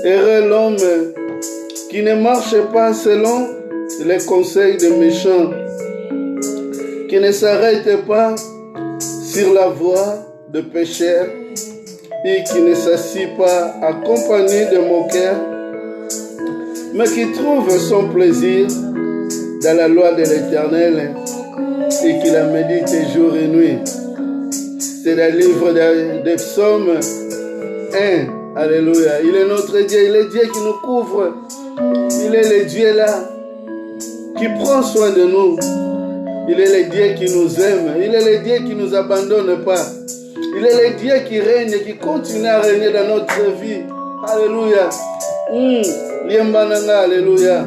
Heureux l'homme qui ne marche pas selon les conseils des méchants, qui ne s'arrête pas sur la voie de pécheurs et qui ne s'assied pas accompagné de moqueurs, mais qui trouve son plaisir dans la loi de l'Éternel et qui la médite jour et nuit. C'est le livre des psaumes 1. Alléluia. Il est notre Dieu, il est Dieu qui nous couvre. Il est le Dieu là qui prend soin de nous. Il est le Dieu qui nous aime. Il est le Dieu qui ne nous abandonne pas. Il est le Dieu qui règne, qui continue à régner dans notre vie. Alléluia. Liembananga, alléluia.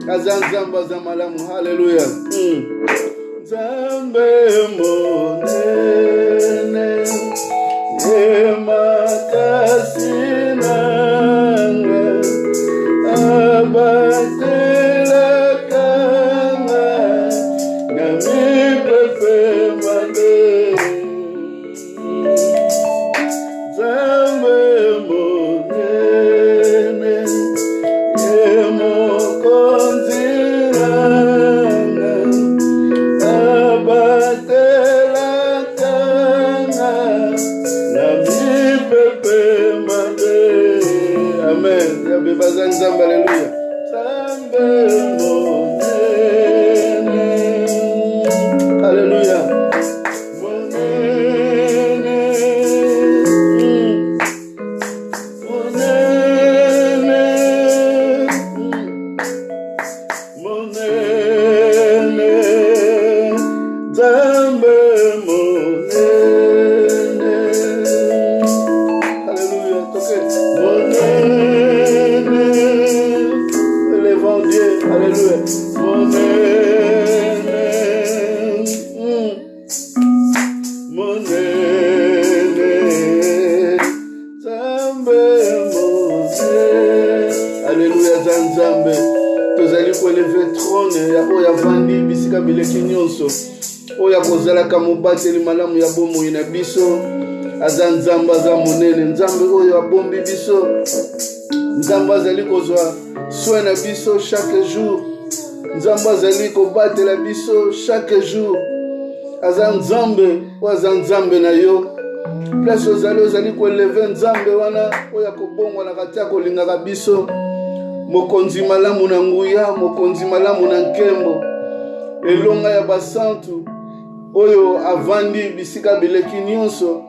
Azanzamba zamalamu, alléluia. Zambe monene, emacasinanga, abatela kanga, nami pepe mande. Zambe monene, emokonziranga, abatela kanga, nami pepe mande. Amen. Yabe bazan zamba, alléluia. Zambe monene, alléluia. Oya kozalaka mobateli malamu ya bomoi na biso aza nzambe aza monene nzambe oyo abombi biso nzambe azali kozwa soin na biso chaque jour nzambe azali kobatela biso chaque jour aza nzambe oyo aza nzambe na yo place ozali koeleve nzambe wana oyo akobongwana kati akolingaka biso mokonzi malamu na nguya mokonzi malamu na nkembo elonga ya basantu oyo avandi bisika bileki nyonso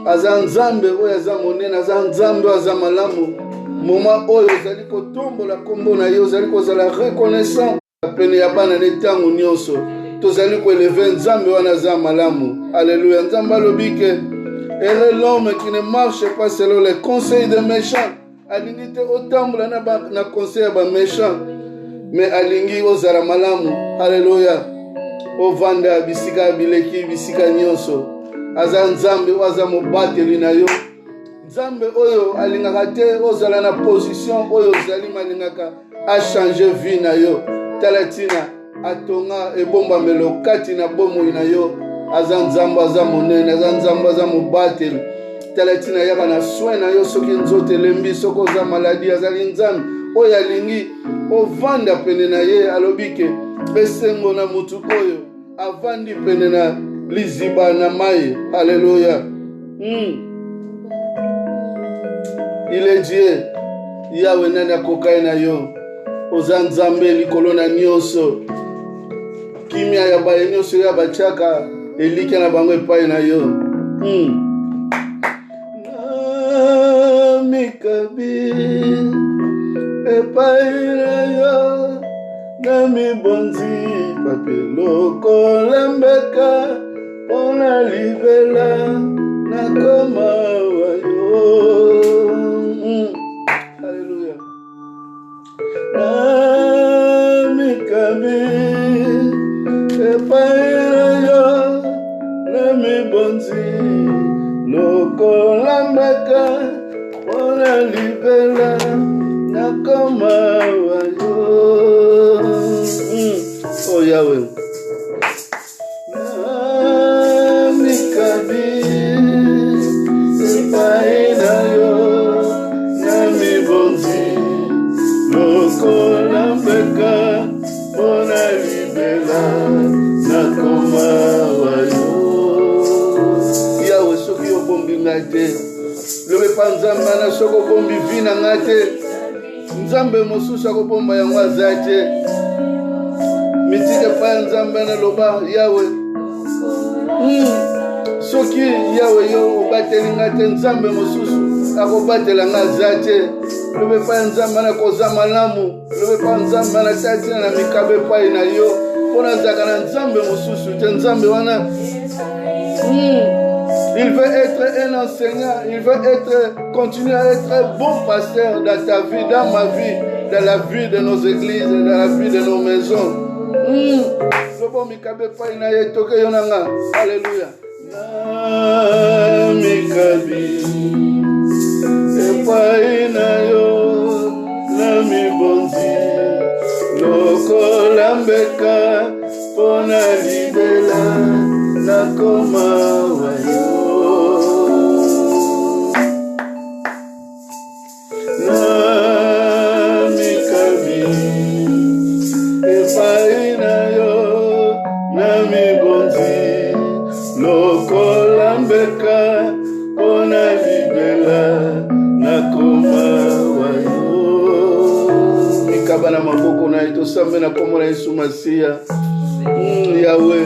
aza nzambe oyo aza monene aza nzambe oyo aza malamu moma oyo ozali kotombola kombo na ye ozali kozala reconnaissant pene ya bana na ntango nyonso tozali koeleve nzambe wana aza malamu. Alléluia. Nzambe alobi ke heureux l'homme qui ne marche pas selon les conseils des méchants. Alingi te otambola na conseil ya ba méchant mais alingi ozala malamu. Alléluia. Ovanda bisika bileki bisika nyonso aza nzambe aza mobateli na yo nzambe oyo alingaka te ozala na position oyo ozali malingaka a changer vie na yo talatina atonga ebombamelo kati na bomoi na yo aza nzambe aza monene aza nzambe aza mobateli talatina yaka na soin na yo soki nzoto elembi soki oza maladi azali nzambe oyo alingi ovanda pene na ye alobike besengo na mutu oyo avandi pene na liziba na mai. Alléluia. Il est Dieu. Yawe nani akokai na yo. Oza nzambe likolo na nyonso. Kimia ya baye nyonso ya bachaka elika na bango epai na yo. Namikabi epai na yo. Nami bonzi papeloko lembeka ona libela nakoma wayo. Alléluia. Nami kabi epai yo nami bonzi loko lembeka ona libela nakoma wayo. Oh Yahweh. Namikabi epaina yo nami bonzi loko lambeka mona libela nakoma wayo. Yahweh soki obombi ngai te lobe pa nzambe wana soko bombi vi na nga te nzambe mosusu akobomba yango aza te mitike pa ya nzambe wana loba yawe soki yawe yo obateli nga te nzambe mosusu akobatela nga aza te lobe pa ya nzambe wana koza malamu lobe pa nzambe wana tatina na mikabe pai na yo mpo nazalaka na nzambe mosusu te nzambe wana il veut être un enseignant, il veut continuer à être un bon pasteur dans ta vie, dans ma vie, dans la vie de nos églises, dans la vie de nos maisons. Alléluia. Mikabana maboko na ito sambe na komo na Yesu Masia. Yawe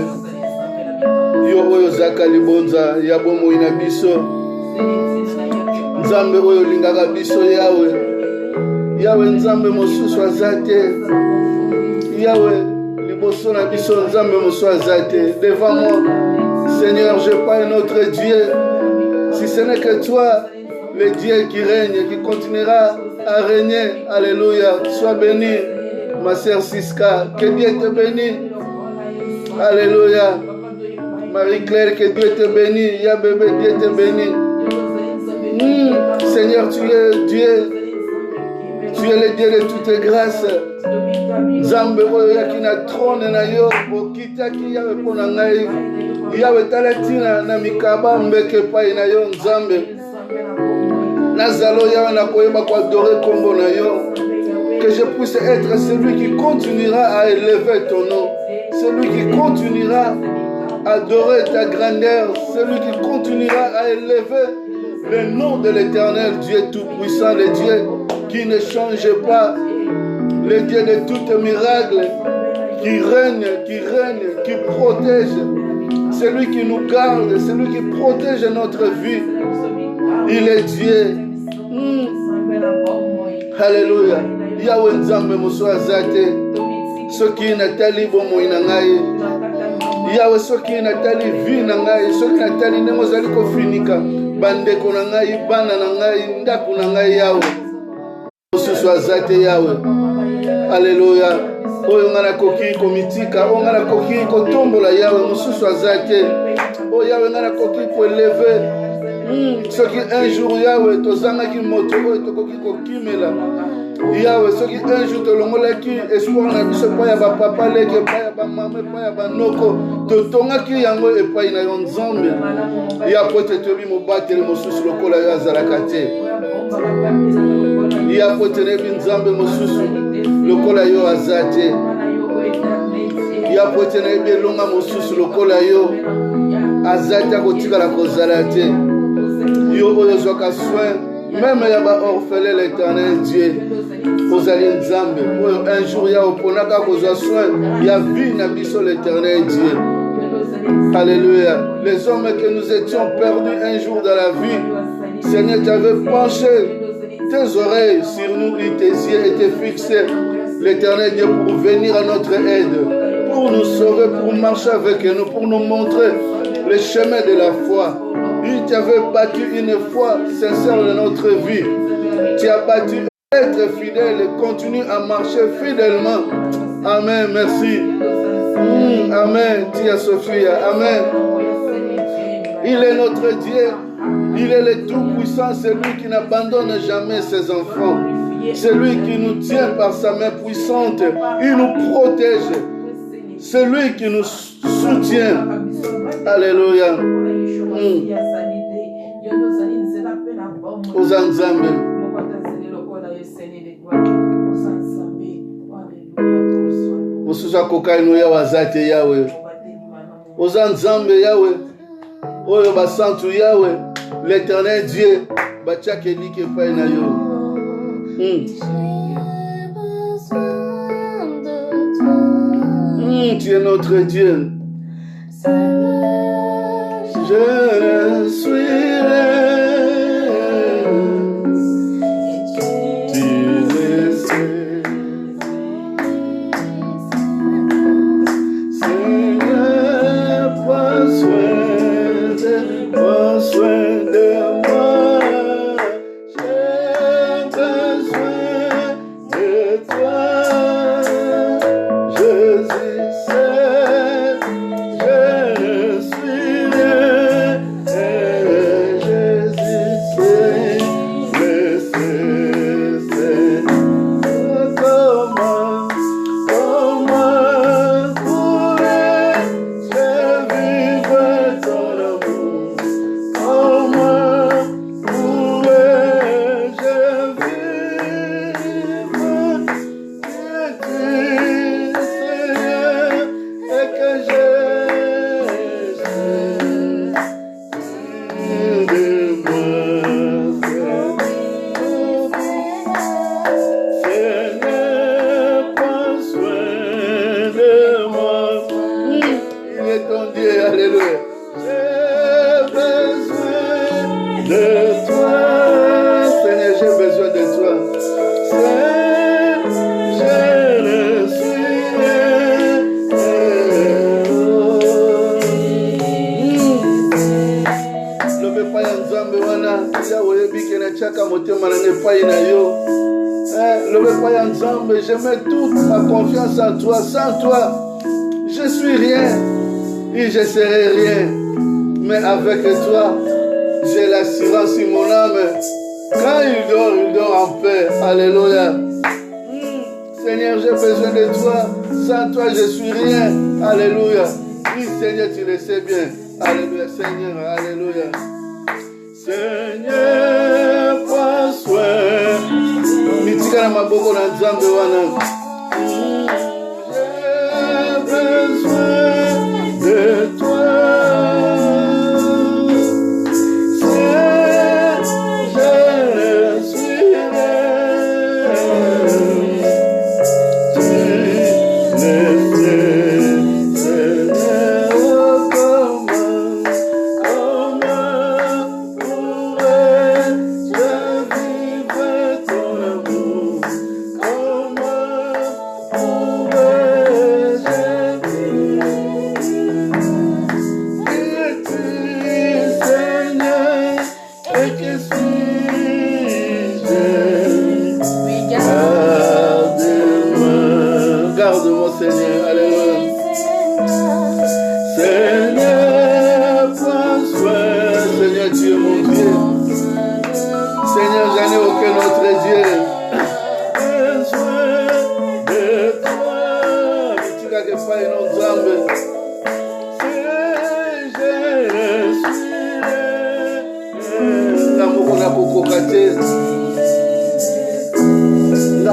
yo oyo zaka libonza ya bomo ina biso nzambe oyo lingaka biso yawe nzambe mosusu azate yawe liboso na biso nzambe mosusu azate devant moi Seigneur je parle notre Dieu si ce n'est que toi le Dieu qui règne qui continuera à régner. Alléluia. Sois béni ma sœur Siska, que Dieu te bénisse. Alléluia. Marie-Claire, que Dieu te bénisse. Ya bébé, Dieu te bénisse. Seigneur, tu es Dieu. Tu es le Dieu de toutes grâces. Nzambe oyo yakina trône na yo okitaki yawe pona ngai yawe talatina na mikaba mbeke pai na yo nzambe nazalo yawe na koyeba ko adorer kombo na yo que je puisse être celui qui continuera à élever ton nom, celui qui continuera à adorer ta grandeur, celui qui continuera à élever le nom de l'Éternel, Dieu tout-puissant, le Dieu qui ne change pas, le Dieu de tout miracle, qui règne, qui protège, celui qui nous garde, celui qui protège notre vie. Il est Dieu. Alléluia. Yahweh nzambe moso azate. Soki natali bomo ina ngai. Yahweh soki natali vi na ngai, soki natali ndenge ozali kofinika bandeko na ngai, bana na ngai, ndako na ngai Yahweh. Mosusu azate Yahweh. Alléluia. Oyo ngana koki komitika, oyo ngana koki kotombola Yahweh mosusu azate. Oyo Yahweh ngana koki ko élever. Soki un jour Yahweh tozangaki moto oyo tokoki kokimela Yahweh soki un jour tolongolaki espoir na biso epai ya bapapa leke epai ya bamama epai ya banoko totongaki yango epai na yo nzambe ya po ete toyebi mobateli mosusu lokola yo azalaka te ya po ete nayebi nzambe mosusu lokola yo aza te ya po ete nayebi elonga mosusu lokola yo aza te akotikala kozala te yo oyo zwaka soin même ya baorphelin l'Éternel Dieu ozali nzambe oyo un jour ya oponaka kozwa soin ya vie na biso l'Éternel Dieu. Alléluia. Les hommes que nous étions perdus un jour dans la vie, Seigneur, tu avais penché tes oreilles sur nous et tes yeux étaient fixés, l'Éternel Dieu, pour venir à notre aide, pour nous sauver, pour marcher avec nous, pour nous montrer le chemin de la foi. Il t'avait battu une foi sincère de notre vie. Tu as battu être fidèle et continue à marcher fidèlement. Amen. Merci. Amen. Tia Sophia. Amen. Il est notre Dieu. Il est le Tout-Puissant, celui qui n'abandonne jamais ses enfants. Celui qui nous tient par sa main puissante. Il nous protège. Celui qui nous soutient. Alléluia. Ozanzambe. Osusa kokaino ya wazate Yahweh. Ozanzambe Yahweh. Oyo basantu Yahweh. L'Éternel Dieu. batiaka eliki epai na yo. Tu es notre Dieu. Je ne suis rien. Tu le sais. Seigneur, prends soin de moi. J'ai besoin de toi. Jésus, c'est, je ne suis rien. Jésus, c'est, comment pourrais-je vivre ton amour? Comment pourrais-je vivre que tu Seigneur et que Seigneur, prends soin de moi. Il est ton Dieu, alléluia. J'ai besoin de toi. Seigneur, j'ai besoin de toi. Seigneur, je ne suis rien. Lobe pa ya nzambe wana ya oyebike na chaka motema na epai na yo. Lobe pa ya nzambe, je mets toute ma confiance en toi. Sans toi, je suis rien et je serai rien. Mais avec toi, j'ai l'assurance sur mon âme. Quand il dort en paix. Alléluia. Seigneur, j'ai besoin de toi. Sans toi, je suis rien. Alléluia. Oui, Seigneur, tu le sais bien. Alléluia, Seigneur. Alléluia. Seigneur, prends soin. Mitika na maboko na nzambe wana. J'ai besoin de toi. Garde-moi, Seigneur, alléluia. Seigneur, prends soin. Seigneur, tu es mon Dieu. Seigneur, j'en ai aucun autre Dieu. Besoin de toi. Tu n'as que pas une autre âme.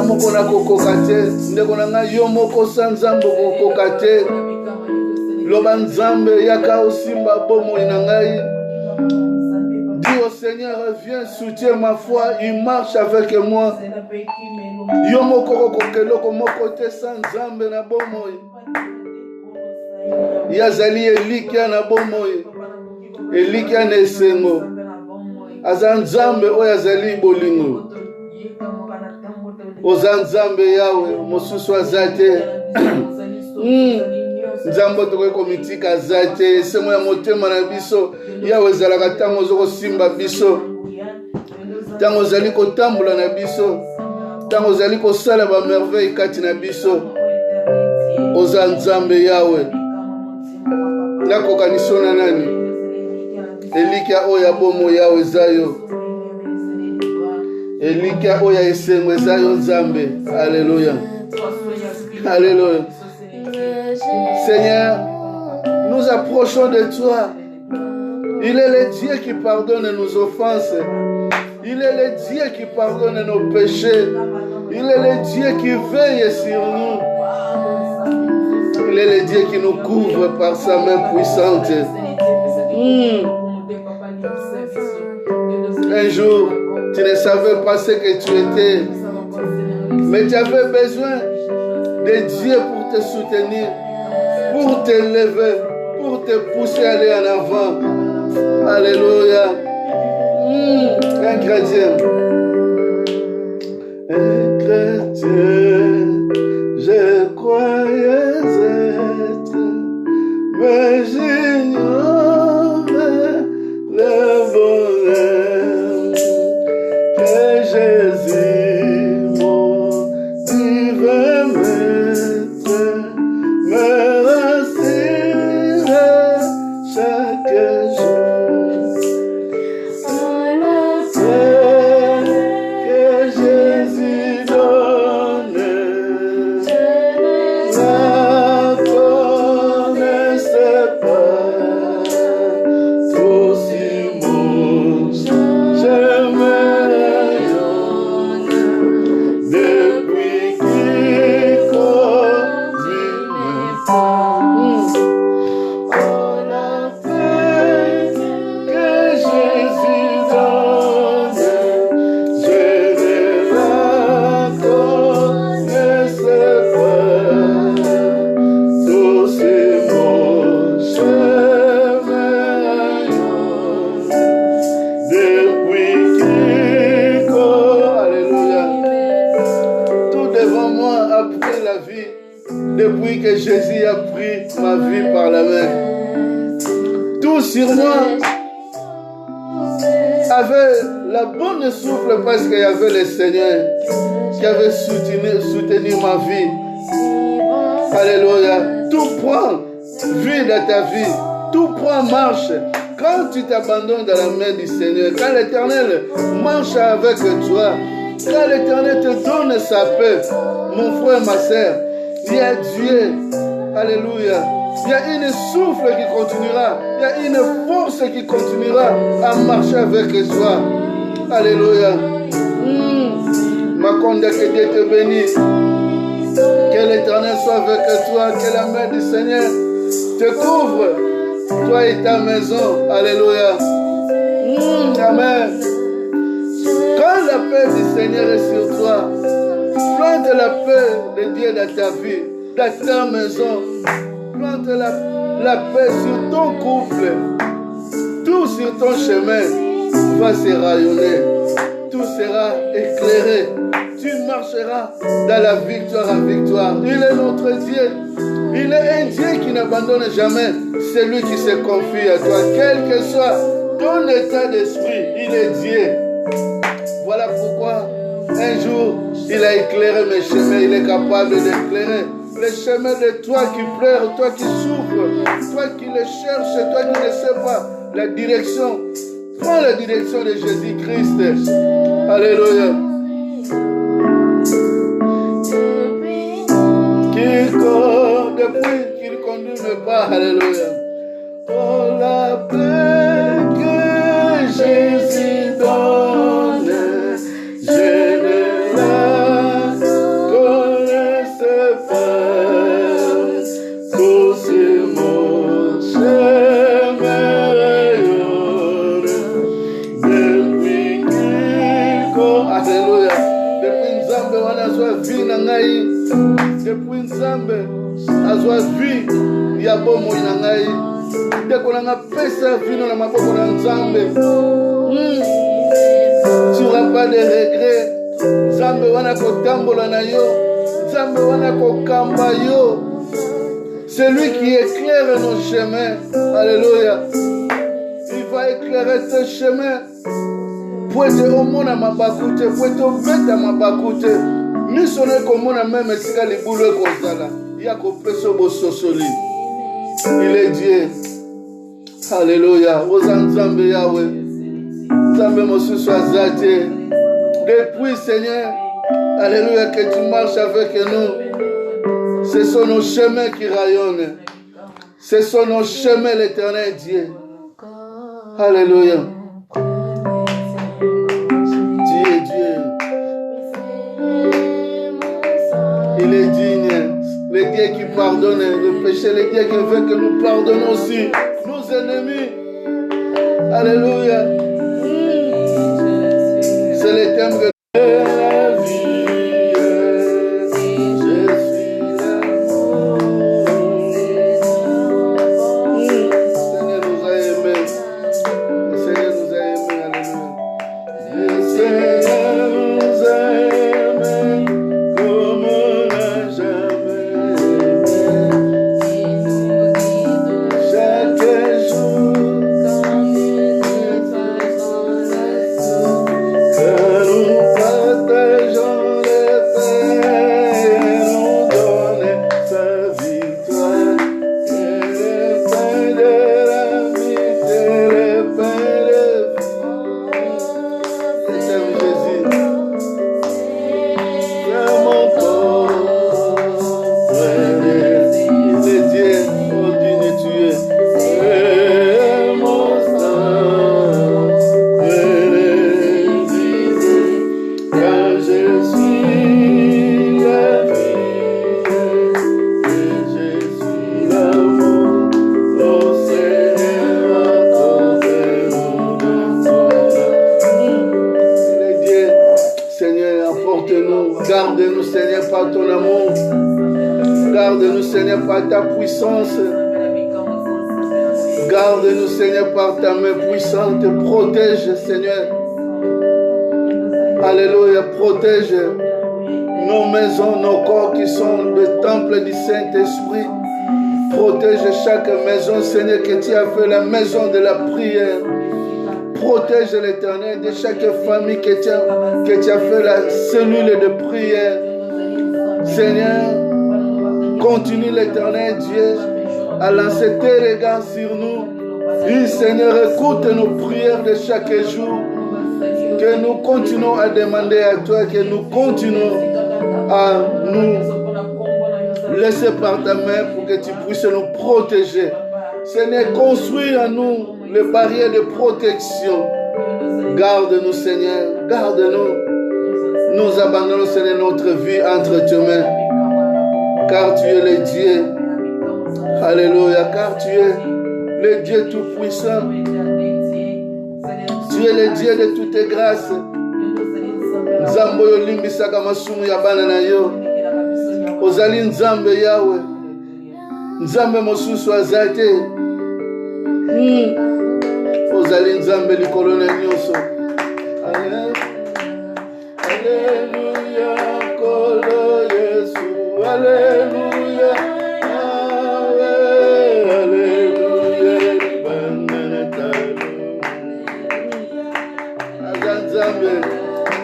Moko na kokoka te ndeko na ngai yo moko sa nzambe kokoka te loba nzambe yaka osimba bomoi na ngai. Dis au Seigneur, viens, soutiens ma foi, il marche avec moi. Yo moko kokeloko moko te sa nzambe na bomoi. Yazali elikia na bomoi, elikia na esengo. Aza nzambe oyo azali bolingo. Oza nzambe yawe mosusu aza te. Nzambe tokoki komitika aza te. Semo ya motema na biso yawe ezalaka ntango ozokosimba biso, ntango ozali kotambola na biso, ntango ozali kosala bamerveille kati na biso. Oza nzambe yawe. Nakokaniso na nani? Elikia oyo ya bomo yawe eza yo. Elikia oya esengo eza yo nzambe. Alléluia. Alléluia. Seigneur, nous approchons de toi. Il est le Dieu qui pardonne nos offenses. Il est le Dieu qui pardonne nos péchés. Il est le Dieu qui veille sur nous. Il est le Dieu qui nous couvre par sa main puissante. Un jour, Tu ne savais pas ce que tu étais. Mais tu avais besoin de Dieu pour te soutenir, pour te lever, pour te pousser à aller en avant. Alléluia. Un chrétien. Un chrétien, je croyais être, mais j'ignorais le bonheur que Jésus, mon divin maître, me rassure chaque jour. Depuis que Jésus a pris ma vie par la main, tout sur moi avait la bonne souffle parce qu'il y avait le Seigneur qui avait soutenu ma vie. Alléluia. Tout prend vie dans ta vie, tout prend marche. Quand tu t'abandonnes dans la main du Seigneur, quand l'Éternel marche avec toi, quand l'Éternel te donne sa paix, mon frère, ma soeur, il y a Dieu, alléluia, il y a une souffle qui continuera, il y a une force qui continuera à marcher avec toi, alléluia. Ma conduite, que Dieu te bénisse, que l'Éternel soit avec toi, que la main du Seigneur te couvre, toi et ta maison, alléluia, amen. Quand la paix du Seigneur est sur toi, plante la paix de Dieu dans ta vie, dans ta maison. Plante la paix sur ton couple. Tout sur ton chemin va se rayonner. Tout sera éclairé. Tu marcheras dans la victoire en victoire. Il est notre Dieu. Il est un Dieu qui n'abandonne jamais celui qui se confie à toi. Quel que soit ton état d'esprit, il est Dieu. Voilà pourquoi un jour, il a éclairé mes chemins, il est capable d'éclairer les chemins de toi qui pleures, toi qui souffres, toi qui le cherches, toi qui ne sais pas la direction. Prends la direction de Jésus-Christ. Alléluia. Depuis qu'il conduit mes pas, alléluia. Oh, la paix que Jésus donne, je ne la connaissais pas. Tout sur mon chemin rayonne. Depuis qu'il alléluia. Depuis Nzambe wana azwa vie na ngai. Depuis Nzambe azwa vie ya bomoi na ngai. Ndeko na nga pesa vino na maboko na Nzambe. Tu n'auras pas de regrets. Nzambe wana kotambola na yo. Nzambe wana kokamba yo. C'est lui qui éclaire nos chemins. Alléluia. Il va éclairer tes chemins. Poete omona mabakute, poete obeta mabakute. Misone komona même esika libulu ekozala. Ya kopeso bososoli. Il est Dieu. Alléluia. Oza Nzambe Yahweh. Nzambe mosusu azate. Depuis Seigneur, alléluia, que tu marches avec nous. Ce sont nos chemins qui rayonnent. Ce sont nos chemins, l'Éternel Dieu. Alléluia. Tu es Dieu. Il est digne. Le Dieu qui pardonne le péché, le Dieu qui veut que nous pardonnons aussi nos ennemis. Alléluia. C'est t'aime que la vie. Je suis l'amour. Seigneur nous a aimés. Le Seigneur nous a aimés. Alléluia. Le Seigneur nous a aimés comme on n'a jamais aimé. Chaque jour, que nous partageons les paix, nous donne sa victoire. Et le pain de l'amitié, le pain de vie. Je t'aime Jésus, c'est mon corps, il est Dieu, oh digne tu es. Et mon sang, car je suis la vie, et je suis l'amour, oh Seigneur, accorde-nous de toi. Il est Dieu, Seigneur, apporte-nous, garde-nous Seigneur par ton amour, garde-nous Seigneur par ta puissance, garde-nous Seigneur par ta main puissante, protège Seigneur. Alléluia, protège nos maisons, nos corps qui sont le temple du Saint-Esprit. Protège chaque maison, Seigneur, que tu as fait la maison de la prière. Protège l'Éternel de chaque famille que tu as fait la cellule de prière. Seigneur, continue l'Éternel Dieu à lancer tes regards sur nous. Oui, Seigneur, écoute nos prières de chaque jour. Que nous continuons à demander à toi, que nous continuons à nous laisser par ta main pour que tu puisses nous protéger. Seigneur, construis en nous les barrières de protection. Garde-nous, Seigneur, garde-nous. Nous abandonnons, Seigneur, notre vie entre tes mains. Car tu es le Dieu. Alléluia, car tu es le Dieu tout-puissant. Tu es le Dieu de toutes grâces. Nzambe oyo limbisaka masumu ya bana na yo. Ozali Nzambe Yawe. Nzambe mosusu aza te. Ozali Nzambe likolo na nyonso. Alléluia, kolo Yesu. Alléluia.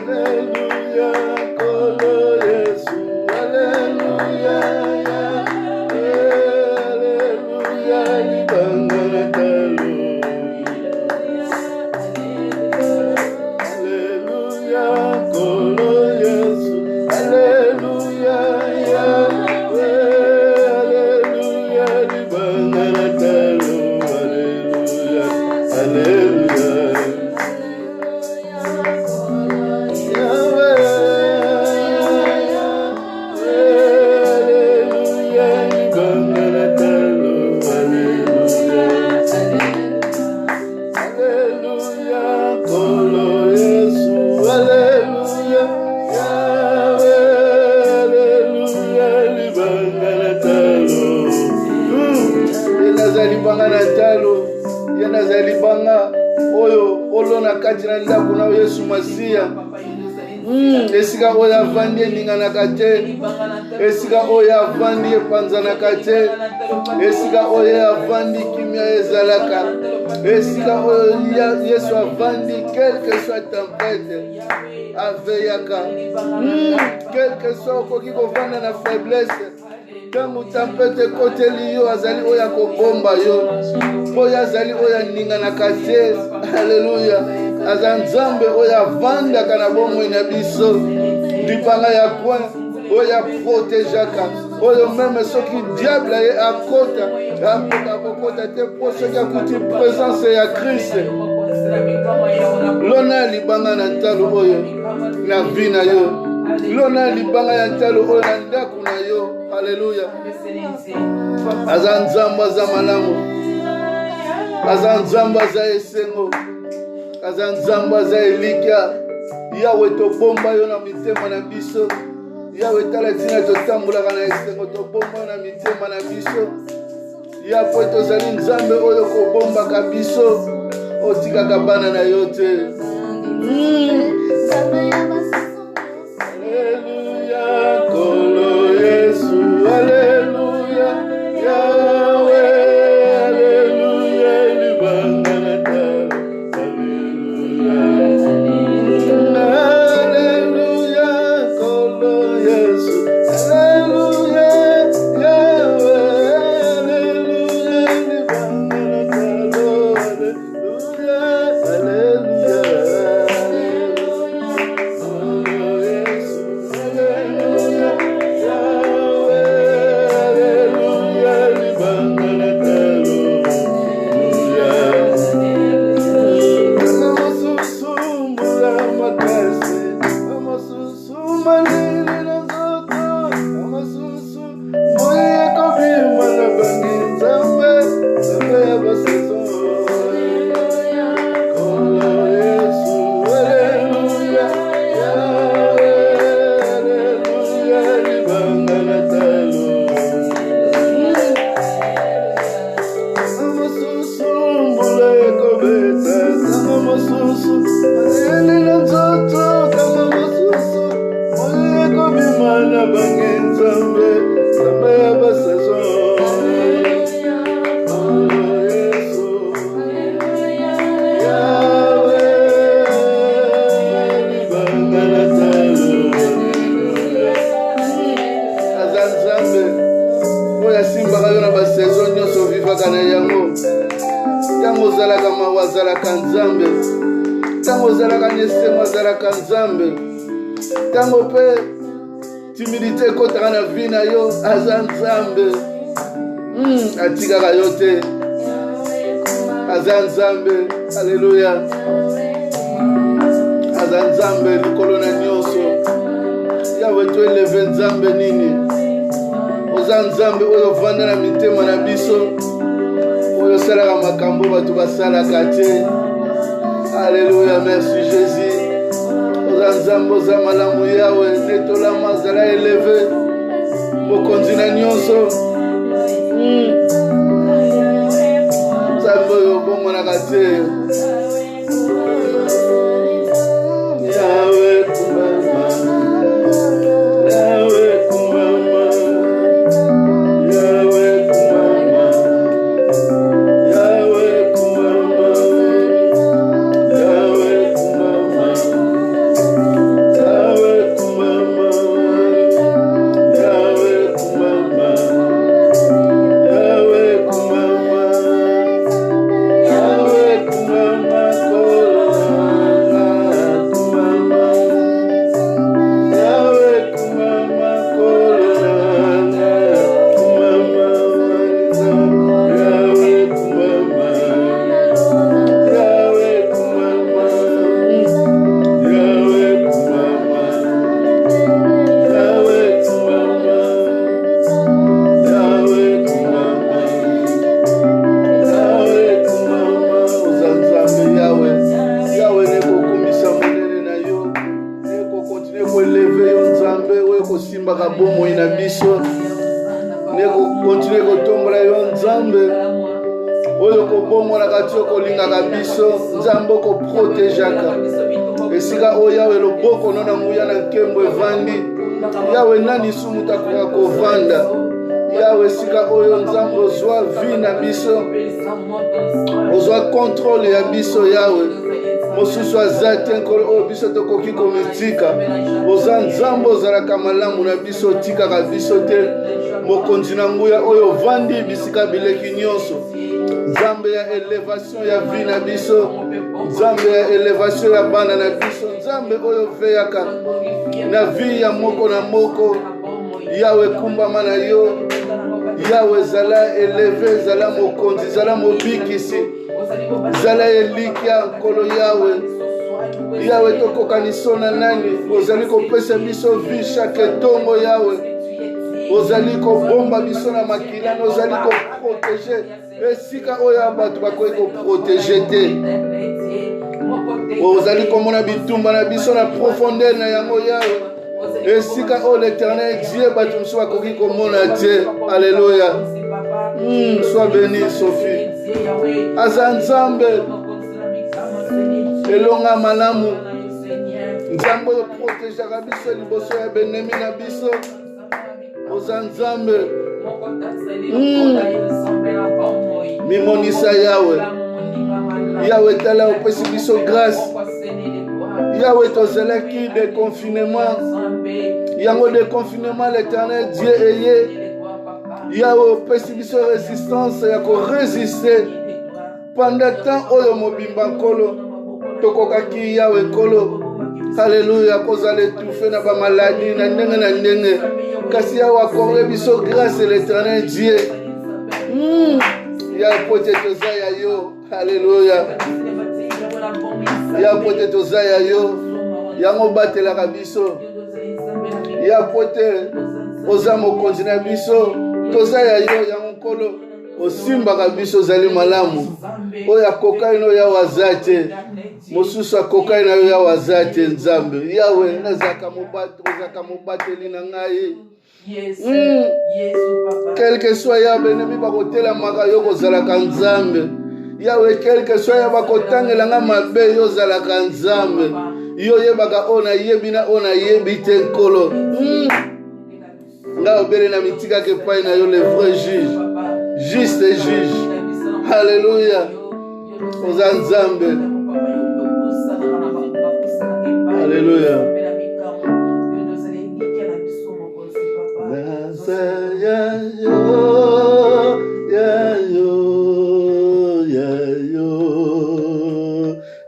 Alléluia, kolo Yesu, alléluia, alléluia, libanga na talo. Alléluia, kolo Yesu, alléluia, alléluia, libanga na talo. Alléluia, alléluia. Na Yesu Masiya esika oyo avandi eninganaka te, esika oyo avandi epanzanaka te, esika oyo avandi kimia ezalaka, esika oyo Yesu avandi quelque soit tempête aveyaka, quelque soit okoki kovanda na faiblesse. Tangu tempete koteli yo azali oyo akobomba yo, oyo azali oyo aninganaka te. Alléluia. Aza Nzambe oyo avandaka na bomoi na biso, libanga ya coin oyo aprotejaka, oyo meme soki diable ye akota akokota te po soki akuti présence ya Christ. Lona libanga na ntalo oyo na vi na yo, lona libanga ya ntalo oyo na ndako na yo. Alléluia. Aza Nzambe aza malamu, aza Nzambe aza esengo, aza Nzambe aza elikya. Yawe tobomba yo na mitema na biso. Yawe tala tina totambulaka na esengo tobomba na mitema na biso. Yawe tozali nzambe oyo kobombaka biso. Otikaka bana na yo te. Alléluia, Kolo Yesu, Alléluia, Yahweh, Alléluia, Libanga na talo, Alléluia, Kolo Yesu, Alléluia, Yahweh, Alléluia, Libanga na talo, Alléluia, tango pe timidité kotaka na vie na yo aza nzambe atikaka yo te aza nzambe. Alleluya, aza nzambe likolo na nyonso. Yawe toeleve nzambe nini. Oza nzambe oyo vanda na mitema na biso, oyo salaka makambo bato basalaka te. Alléluia, merci Jésus. Nzambe oza malamu Yawe, netolama zala eleve mokonzi na nyonso. Nzambe oyo obomonaka te. Yawe kumama, Yawe kumama, Yawe kumama, Yawe kumama, Yawe kumama, Yawe kumama, Yawe kumama, Yawe kumama, Yawe kumama, Korona kumama, Yawe kumama, Korona kumama, Yawe kumama, Yawe kumama, Yawe kumama, Yawe kumama, Yawe kumama, Yawe kumama. Oza nzambe Yawe. Yawe nekokumisa monene na yo, nekokontinue koeleve yo nzambe oyo kosimbaka bomoi na biso, nekokontinue kotombola yo nzambe oyo kobomonaka ti okolingaka biso, nzambe okoprotegeaka esika oyo Yawe loboko no na nguya na nkembo evandi. Yawe nani sumu takoka kovanda. Yawe esika oyo nzambe ozwa vi na biso, ozwa kontrole ya biso Yawe. Mosusu aza te nkolo oyo biso tokoki komitika. Oza nzambe ozalaka malamu na biso, otikaka biso te. Mokonzi na nguya oyo vandi bisika bileki nyonso, nzambe ya elevation ya vi na biso, nzambe ya elevation ya bana na biso, nzambe oyo veyaka na vi ya moko na moko. Yawe kumbama na yo, Yawe zala eleve, zala mokonzi, zala mobikisi, zala elikia nkolo Yawe. Yawe tokokaniso na nani, ozali kopesa biso vi chaque tongo Yawe. Ozali kobomba biso na makilana, ozali koprotege esika oyo bato bakoki koprotege te. ozali komona bitumba na biso na profondeur na yango yawe esika o l'éternel Dieu bato mosusu bakoki komona te. Alléluia. Sois béni Sophie. Aza nzambe elonga malamu, nzambe oyo protégeaka biso liboso ya benemi na biso. Oza nzambe mimonisa yawe. Yawe tala opesi biso grâce. Yawe tozelaki de confinement. Yango de confinement l'éternel Dieu eye. Yawe opesi biso résistance ya ko résister pendant temps oyo mobimba nkolo tokokaki yawe kolo. Alléluia. Kozala étouffé na ba maladie na ndenge na ndenge. Kasi yawe akorde biso grâce l'éternel Dieu. Ya pote toza ya yo. Alléluia. Ya pote toza ya yo. Yango batelaka biso. Ya pote oza mokonzi na biso. Toza ya yo yango nkolo. Osimbaka biso zali malamu. Oyo akokai no yawe aza te. Mosusu akokai na yo yawe aza te nzambe. Yawe nazaka mobateli na ngai. Quel que soit ya benemi bakotelamaka yo kozalaka nzambe. Yawe quel que soit ya bakotangelanga mabe yo ozalaka nzambe. Yo yebaka ona yebi na ona yebi te nkolo. Nga obele na mitika ke pai na yo le vrai juge. Juste juge. Alléluia. Oza nzambe. Alléluia.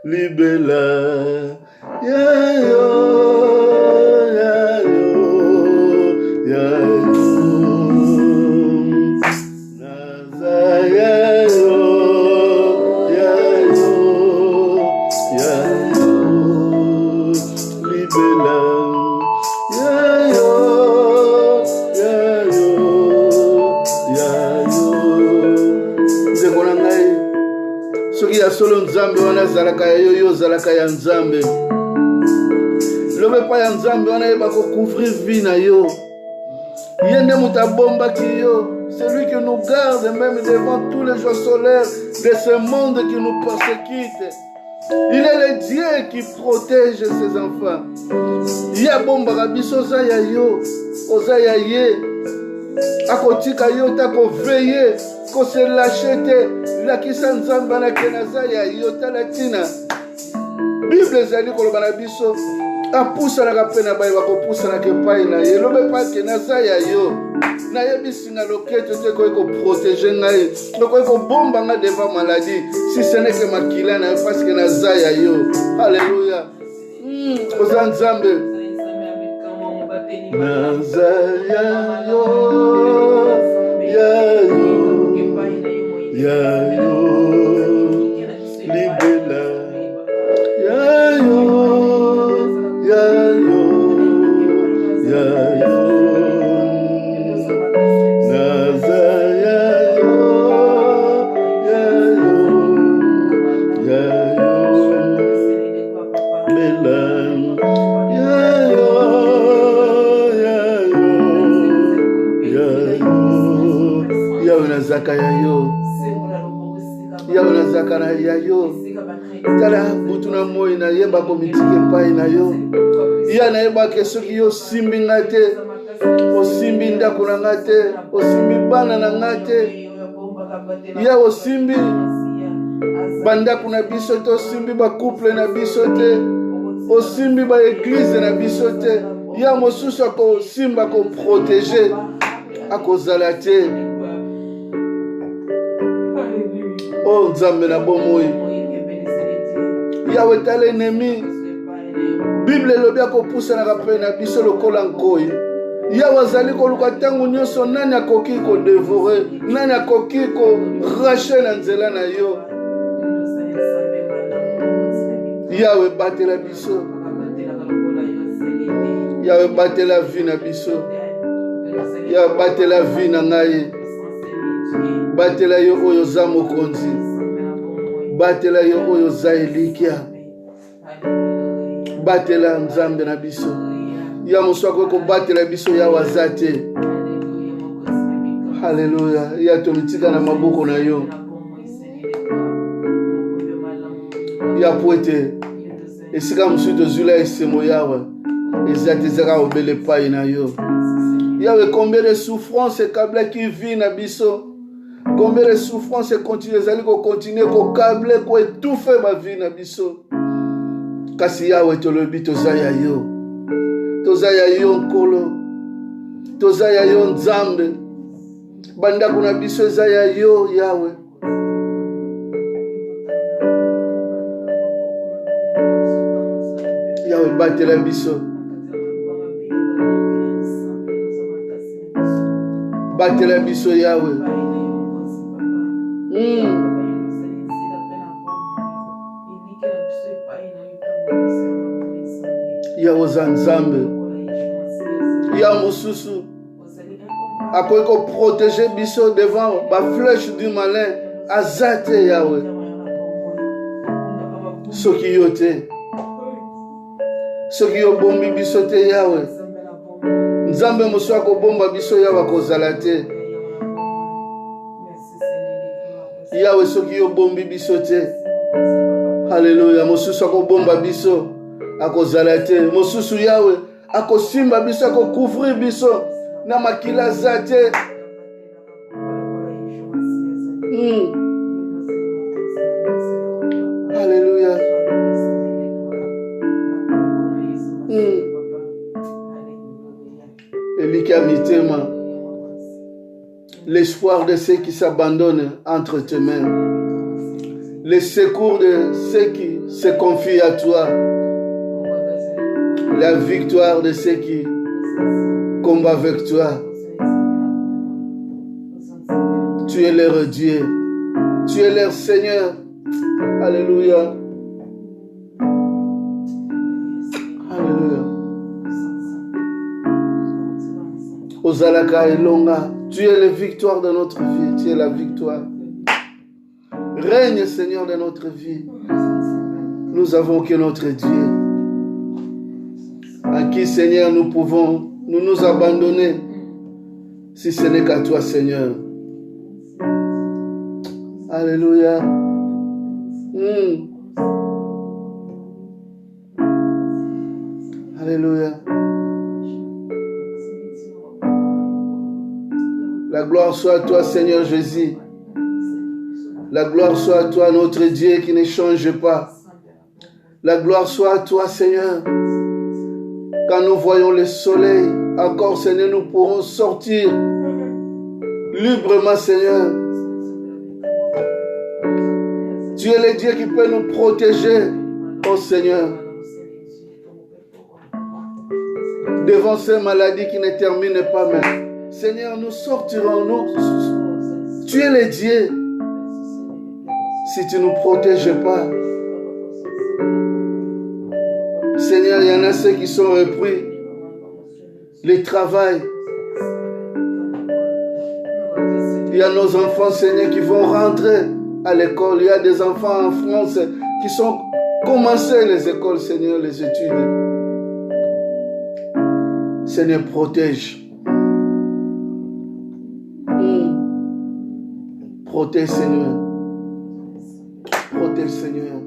Libela, solo nzambe wana zalaka ya yo zalaka ya nzambe. Lobe pa ya nzambe wana yeba ko couvrir vie na yo. Yende mutabomba ki yo. C'est lui qui nous garde même devant tous les jours solaires de ce monde qui nous persécute. Il est le Dieu qui protège ses enfants. Ya bomba rabiso za ya yo. Oza ya ye. Akotika yo ta ko veiller. Ko se lâcher te. La kisa nzamba na kenaza ya yota latina. Bible zali koloba na biso apusa na kapena bai bako pusa na kepai na ye lobe pa kenaza ya yo. Na yebisinga loketo te ko protéger ngai. Ko bomba nga devant maladie si ce n'est que makila na parce que naza ya yo. Alléluia. Oza nzambe. Naza ya yo. Ya yo. Ya yo, libela. Ya yo, ya yo, ya yo. Naza ya yo, ya yo, ya yo. Bela. Ya yo, ya yo, ya yo. Ya yo nazaka ya yo. Ya unazaka na ya yo. Tala butuna moi na yeba komitike pai na yo. Ya na yeba kesoki yo simbi ngate. O simbi ndako na ngate. O simbi bana na ngate. Ya o simbi bandako na biso te. O simbi ba couple na biso te. O simbi ba église na biso te. Ya mosusu ako simba ko protéger. Ako zalate. Oh nzambe na bomoi. Yawe tala ennemi. Bible lobi akopusa na kape na biso lokola nkoi. Yawe azali koluka tangu nyonso nani akoki ko dévorer, nani akoki ko racher na nzela na yo. Yawe batela biso. Yawe batela vie na biso. Yawe batela vie na ngai. Batela yo oyo za mokonzi. Batela yo oyo za elikia. batela nzambe na biso ya moswako ko batela biso ya wazate. Haleluya. Ya tomitika na maboko na yo ya poete esika mosusu tozwila esemo yawe ezate ezaka obele pai na yo yawe. Combien de souffrance ekabla ki vi na biso, combien de souffrance continue ezali ko continuer ko kable ko étouffer ma vie na biso, kasi yawe tolobi toza ya yo, toza ya yo nkolo, toza ya yo nzambe, bandako na biso eza ya yo yawe. Yawe batela biso, batela biso yawe. Yawe za nzambe ya mosusu akoki ko protéger biso devant ba flèche du malin azate yawe. Soki yo te, soki yo bombi biso te yawe, nzambe mosusu akobomba biso yawe akozala te yawe. Soki yo bombi biso te, haleluya, mosusu akobomba biso akozala te. Mosusu yawe akosimba biso, akocouvrir biso na makila za te. Haleluya. Elika mitema, l'espoir de ceux qui s'abandonnent entre tes mains, le secours de ceux qui se confient à toi, la victoire de ceux qui combattent avec toi. Tu es leur Dieu, tu es leur Seigneur. Alléluia. Alléluia. Ozalaka elonga, tu es la victoire de notre vie, tu es la victoire. Règne, Seigneur, de notre vie. Nous avons que notre Dieu, à qui, Seigneur, nous pouvons nous abandonner, si ce n'est qu'à toi, Seigneur. Alléluia. Alléluia. La gloire soit à toi, Seigneur Jésus. La gloire soit à toi, notre Dieu qui ne change pas. La gloire soit à toi, Seigneur. Quand nous voyons le soleil, encore, Seigneur, nous pourrons sortir librement, Seigneur. Tu es le Dieu qui peut nous protéger, oh Seigneur, devant ces maladies qui ne terminent pas même. Seigneur, nous sortirons, tu es le Dieu. Si tu ne nous protèges pas, Seigneur, il y en a ceux qui sont repris, le travail. Il y a nos enfants, Seigneur, qui vont rentrer à l'école. Il y a des enfants en France qui sont commencés les écoles, Seigneur, les études. Seigneur, protège. Protège, Seigneur. Protège, Seigneur.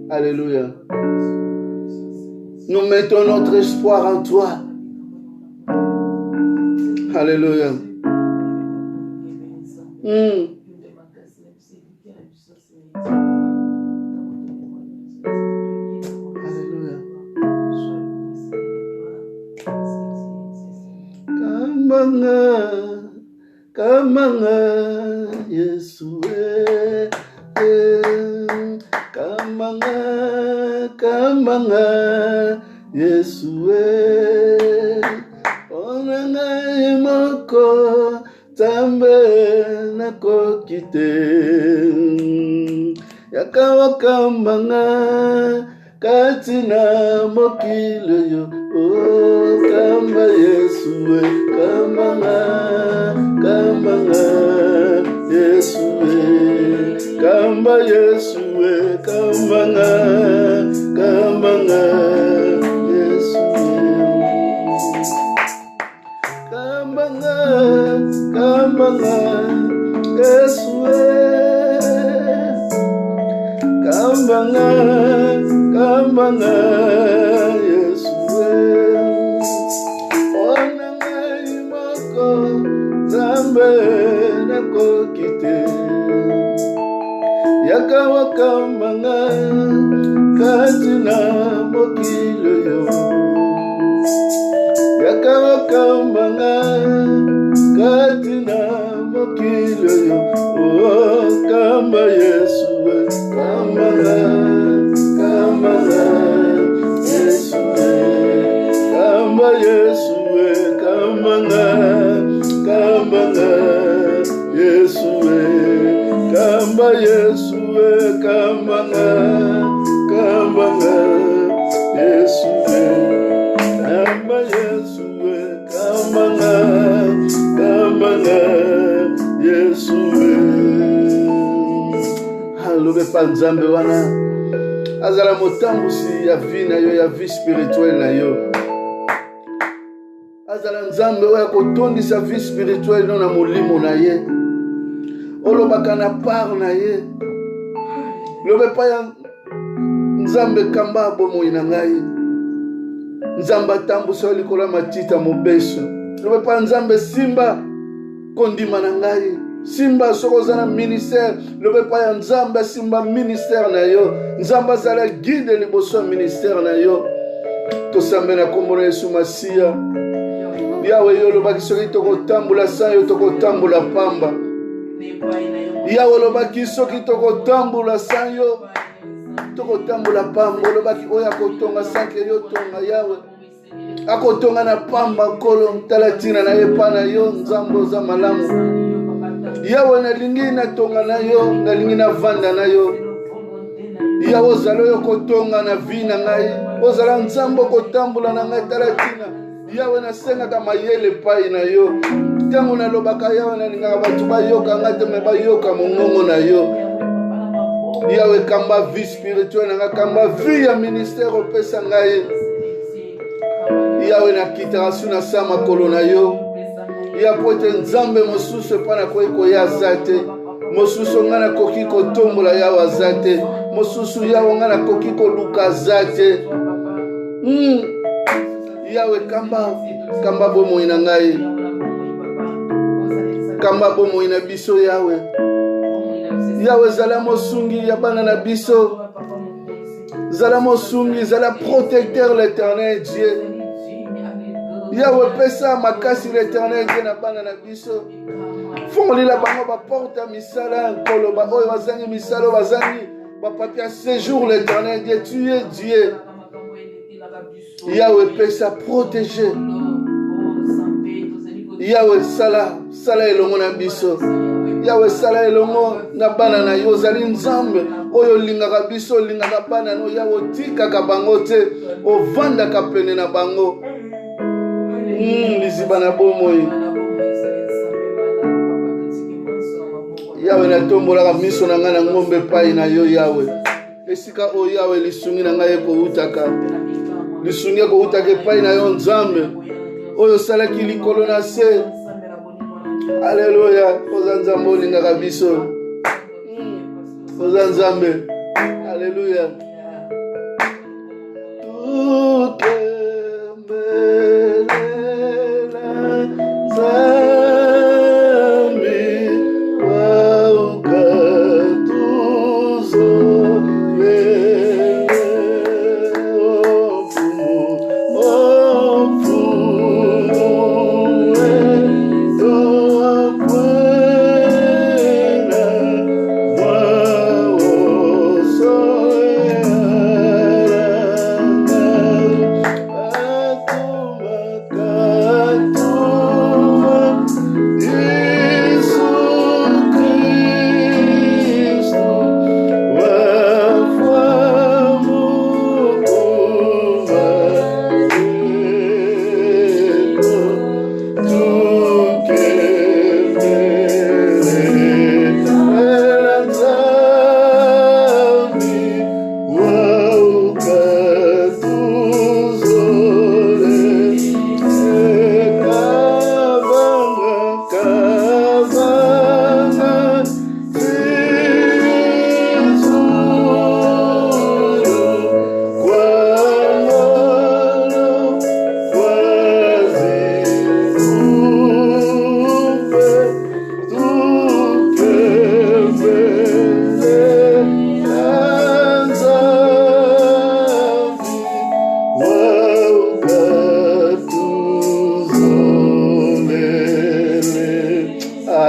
Alléluia. Nous mettons notre espoir en toi. Alléluia. Alléluia. Kamanga, Yesue. Kamanga, Yesue. Onanga imoko, tambe nako kite. Yakawa kamanga, katina mokile yo. Oh, kamba Yesue, kamanga, Yesue, kamba Yesue, kamanga, kambanga Yesue kambanga Yesue onangai moko Zambe nako kite yakawa kambanga katina mokilo yo yakawa kambanga katina mokilo yo oh kamba Yesue kambanga Yesue kamba Yesue kambanga Yesue kamba Yesue kambanga Yesue kamba Yesue kambanga Yesue halobe pa Nzambe wana azala motambusi ya vie na yo ya vie spirituelle na yo azala Nzambe oyo akotondisa vie spirituelle no na molimo na ye olobaka na part na ye lobe pa ya Nzambe kamba bomoi na ngai Nzambe atambusa likolo matita mobeso lobe pa Nzambe simba kondima na ngai simba sokoza na ministère lobe pa ya Nzambe simba ministère na yo Nzambe azala guide liboso ministère na yo tosambe na kombo na Yesu Masiya Yawe yo lobaki soki tokotambola sa yo tokotambola pamba Yawe lobaki soki tokotambola sa yo tokotambola pamba lobaki oyo akotonga sanke yo tonga Yawe akotonga na pamba nkolo mtalatina na ye pa na yo Nzambe oza malamu Yawe nalingi natonga na yo nalingi navanda na yo Yawe ozala oyo kotonga na vi na ngai ozala Nzambe okotambola na ngai talatina Yawe nasengaka mayele pai na yo ntango nalobaka Yawe nalingaka bato bayoka ngai te me bayoka mongongo na yo Yawe kamba vie spirituelle nanga kamba vie ya ministère opesa ngai Yawe nakitaka su na sa makolo na yo ya po ete Nzambe mosusu epa nakoki koya aza te mosusu ngai nakoki kotombola Yawe aza te mosusu Yawe ngai nakoki koluka aza te Yawe kamba bomoi na ngai kamba bomoi na biso Yawe zala mosungi ya bana na biso zala mosungi zala protecteur l'éternel Dieu Yawe pesa makasi l'éternel Dieu na bana na biso fongolila bango ba porte ya misala nkolo ba oyo bazangi misala bazangi ba papier séjour l'éternel Dieu tu es Dieu Yawe pesa protéger Yawe sala elongo na biso Yawe sala elongo na bana na yo zali Nzambe oyo lingaka biso lingaka bana no Yawe tikaka bango te ovandaka pene na bango liziba na bomoi Yawe natombolaka miso na ngai na ngombe pai na yo Yawe esika o Yawe lisungi na ngai ekoutaka lisungi ekoutaka epai na yo Nzambe oyo salaki likolo na se Alléluia oza Nzambe olingaka biso oza Nzambe Alléluia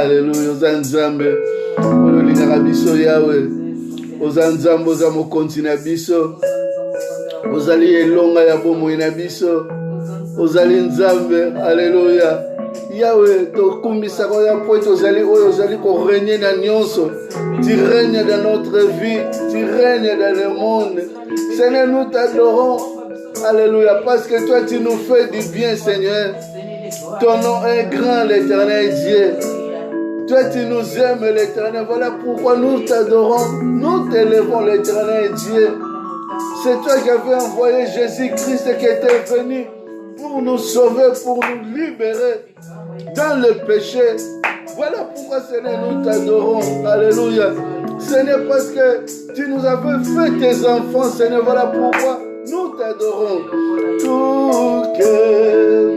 Alléluia. Oza nzambe oyo lingaka biso yawe. Oza nzambe oza mokonzi na biso. Ozali elonga ya bomoi na biso. Ozali nzambe. Alléluia. Yahweh, tokumbisaka ya poète ozali oyo ozali ko régner na nyonso. Tu règnes dans notre vie, tu règnes dans le monde. Seigneur, nous t'adorons. Alléluia, parce que toi tu nous fais du bien, Seigneur. Ton nom est grand, l'Éternel Dieu. Toi tu nous aimes, l'Éternel. Voilà pourquoi nous t'adorons. Nous t'élèvons, l'Éternel Dieu. C'est toi qui avais envoyé Jésus-Christ qui était venu pour nous sauver, pour nous libérer dans le péché. Voilà pourquoi, Seigneur, nous t'adorons. Alléluia. Seigneur, parce que tu nous avais fait tes enfants, Seigneur. Voilà pourquoi nous t'adorons. Tout que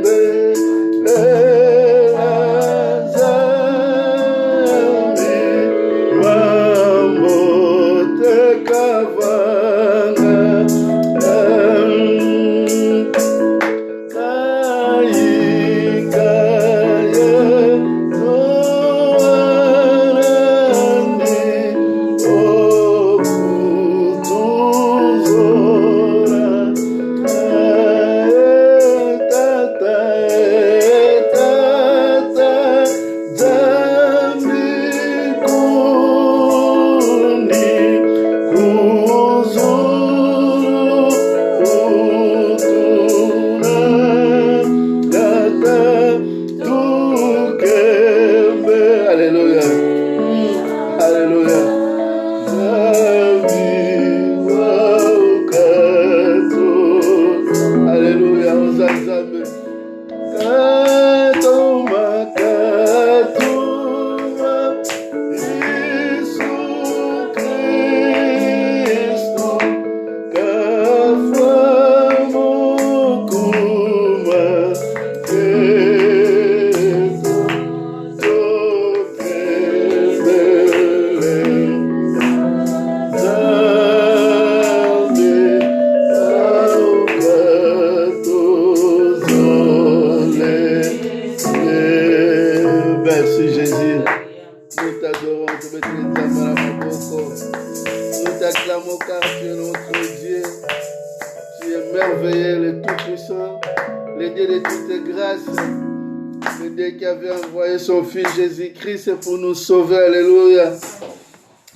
Jésus-Christ pour nous sauver, alléluia.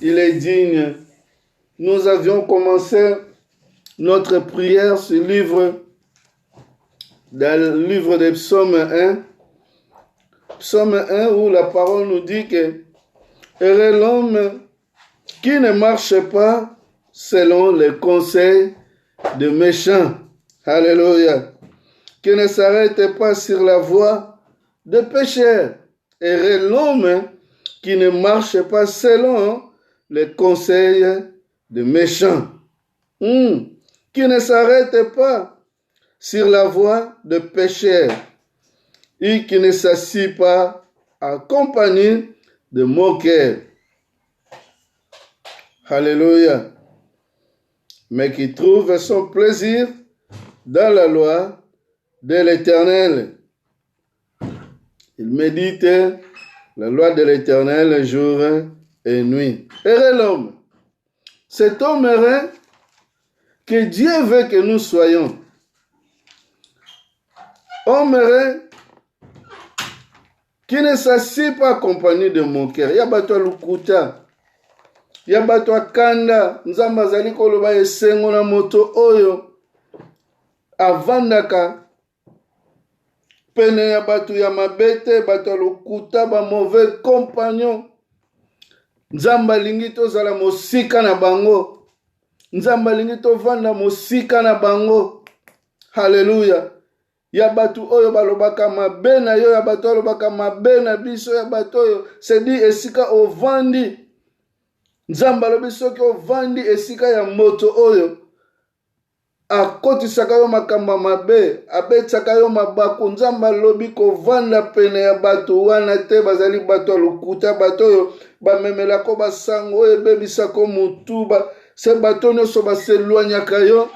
Il est digne. Nous avions commencé notre prière sur dans le livre des Psaumes 1. Psaume 1 où la parole nous dit que heureux l'homme qui ne marche pas selon les conseils des méchants. Alléluia. Qui ne s'arrête pas sur la voie des pécheurs. Heureux l'homme qui ne marche pas selon les conseils des méchants, qui ne s'arrête pas sur la voie des pécheurs et qui ne s'assied pas en compagnie de moqueurs. Alléluia. Mais qui trouve son plaisir dans la loi de l'Éternel. Il médite la loi de l'Éternel jour et nuit. Heureux l'homme. Cet homme heureux que Dieu veut que nous soyons. Homme heureux qui ne s'assied pas en compagnie de moqueurs. Yabato lukuta. Yabato kanda. Nzamba zali koloba esengo na moto oyo. Avandaka. Pene ya batu ya mabete, batu ya lokuta, ba mauvais compagnon. Nzamba lingi tozala mosika na bango. Nzamba lingi tovanda mosika na bango. Hallelujah. Ya batu oyo balobaka mabe na yo, ya batu oyo balobaka mabe na biso, ya batu oyo se di esika ovandi. Nzamba lobi soki ovandi esika ya moto oyo. Akotisaka yo makamba mabe, abetsaka yo mabaku. Nzamba lobi kovanda pene ya batu wana te bazali batu ya lokuta, batu oyo bamemelako basango oyo ebebisako mutuba. Se batu nyonso baseluanyaka yo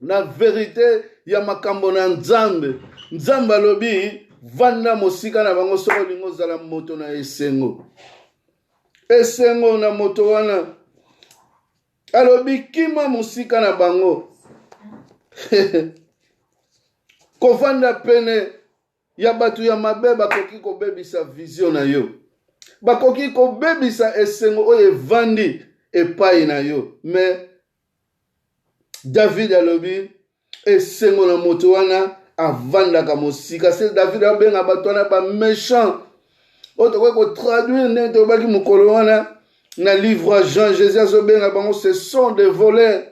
na verite ya makambo na Nzambe. Nzamba lobi vanda mosika na bango soko lingo zala moto na esengo. Esengo na moto wana. Alobi kima mosika na bango. Kovanda pene ya batu ya mabe bakoki kobebisa vision na yo. Bakoki kobebisa esengo oye vandi epai na yo. Mais David alobi esengo na moto wana avandaka mosika. C'est David abenga bato wana ba méchant. Oto ko traduire ndenge tobaki mokolo wana na livre Jean Jésus azobenga bango ce sont des voleurs.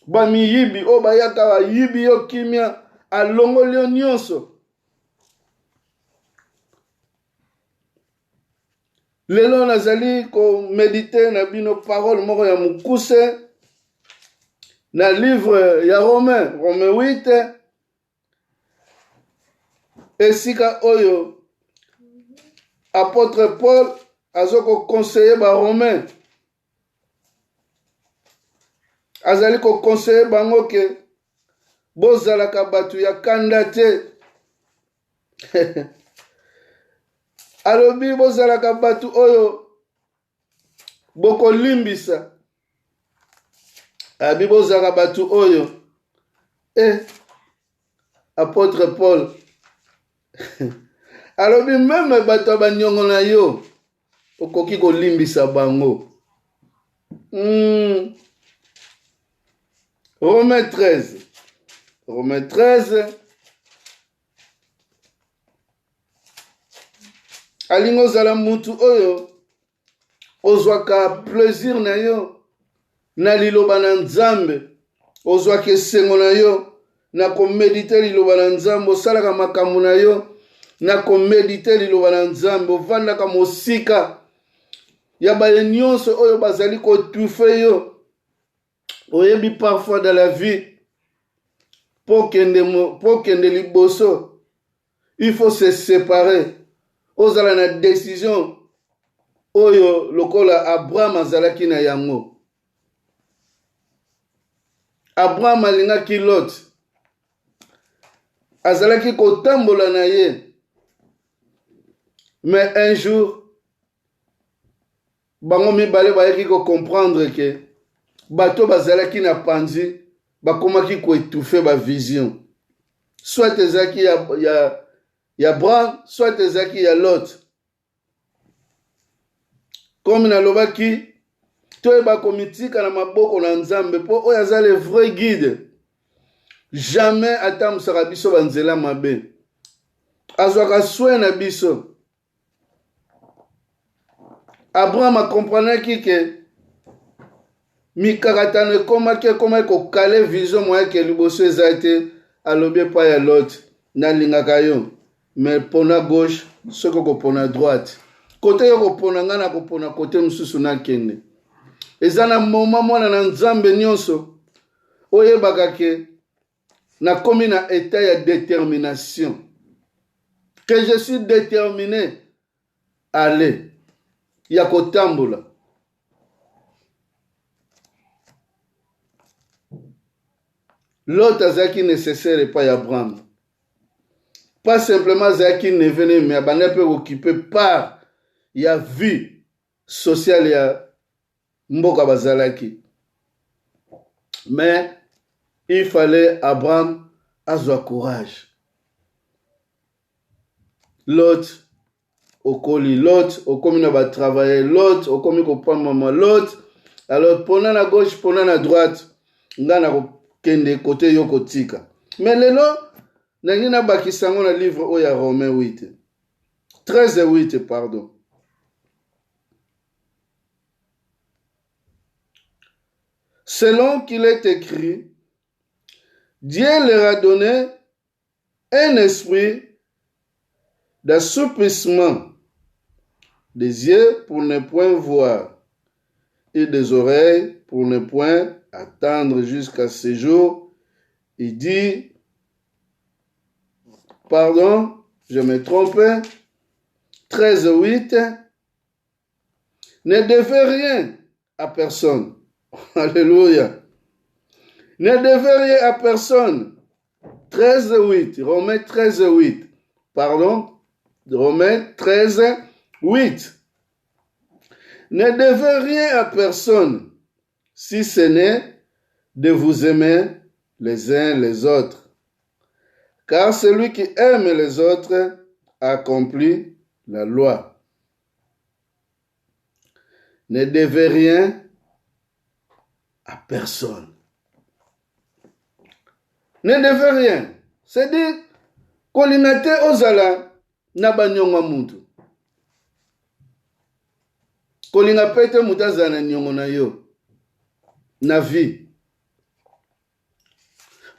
Ba miyibi o bayaka ba yibi yo kimia alongoli yo nyonso. Lelo nazali ko méditer na bino parole moko ya mukuse na livre ya Romain 8 esika oyo apôtre Paul azoko conseiller ba Romain azali ko conseiller bango ke bozalaka batu ya kanda te. Alobi bozalaka batu oyo boko limbisa. Abi bozalaka batu oyo apôtre Paul alobi même batu banyongo na yo okoki ko limbisa bango. Romains 13 alingo zala mutu oyo ozwaka plaisir na yo na liloba na Nzambe, ozwaka esengo na yo na komedite liloba na Nzambe, osalaka makambo na yo na komedite liloba na Nzambe, ovandaka mosika ya baye nyonso oyo bazali kotufe yo. Oyebi parfois dans la vie pour kende liboso il faut se séparer. Ozala na décision oyo lokola Abraham azalaki na yango. Abraham alingaki Lot, azalaki kotambola na ye, mais un jour bango mibale bayaki ko comprendre que bato bazalaki na panzi bakomaki ko étouffer ba vision, soit ezaki ya Abraham, soit ezaki ya Lot. Comme nalobaki toyeba komitika na maboko na Nzambe po oyo aza le vrai guide. Jamais atamusaka biso banzela mabe, azwaka soin na biso. Abraham akomprenaki ke mikakatano ekomaki kokale vision moya ke liboso eza te. Alobi epai ya Lot, nalingaka yo mais pona gauche soko kopona droite, kote yo kopona nga na kopona kote mosusu nakende. Eza na moma mwana na Nzambe nyonso oyebaka ke nakomi na état ya détermination, que je suis déterminé aller ya kotambola. Lot azaki nécessaire pa ya Abraham, pas simplement azaki nevene, mais abanda pe occupé par ya vie sociale ya mboka bazalaki. Mais il fallait Abraham azwa courage. Lot okoli, Lot okomi na ba travailler, Lot okomi ko pa mama, Lot alors pona na gauche pona na droite nga na kende kote yo kotika. Mais lelo nangi na bakisango na livre oya Romains 13:8 pardon. Selon qu'il est écrit, Dieu leur a donné un esprit d'assouplissement, des yeux pour ne point voir et des oreilles pour ne point attendre jusqu'à ce jour. Il dit, pardon, je me trompais, 13:8, ne devez rien à personne. Alléluia. Ne devez rien à personne. 13:8, Romains 13:8. Romains 13, 8. Ne devez rien à personne, si ce n'est de vous aimer les uns les autres. Car celui qui aime les autres accomplit la loi. Ne devez rien à personne. Ne devez rien. C'est-à-dire, kolinate ozala na banyonga muntu. Kolinga pete mutaza na nyongo na yo. Na vie.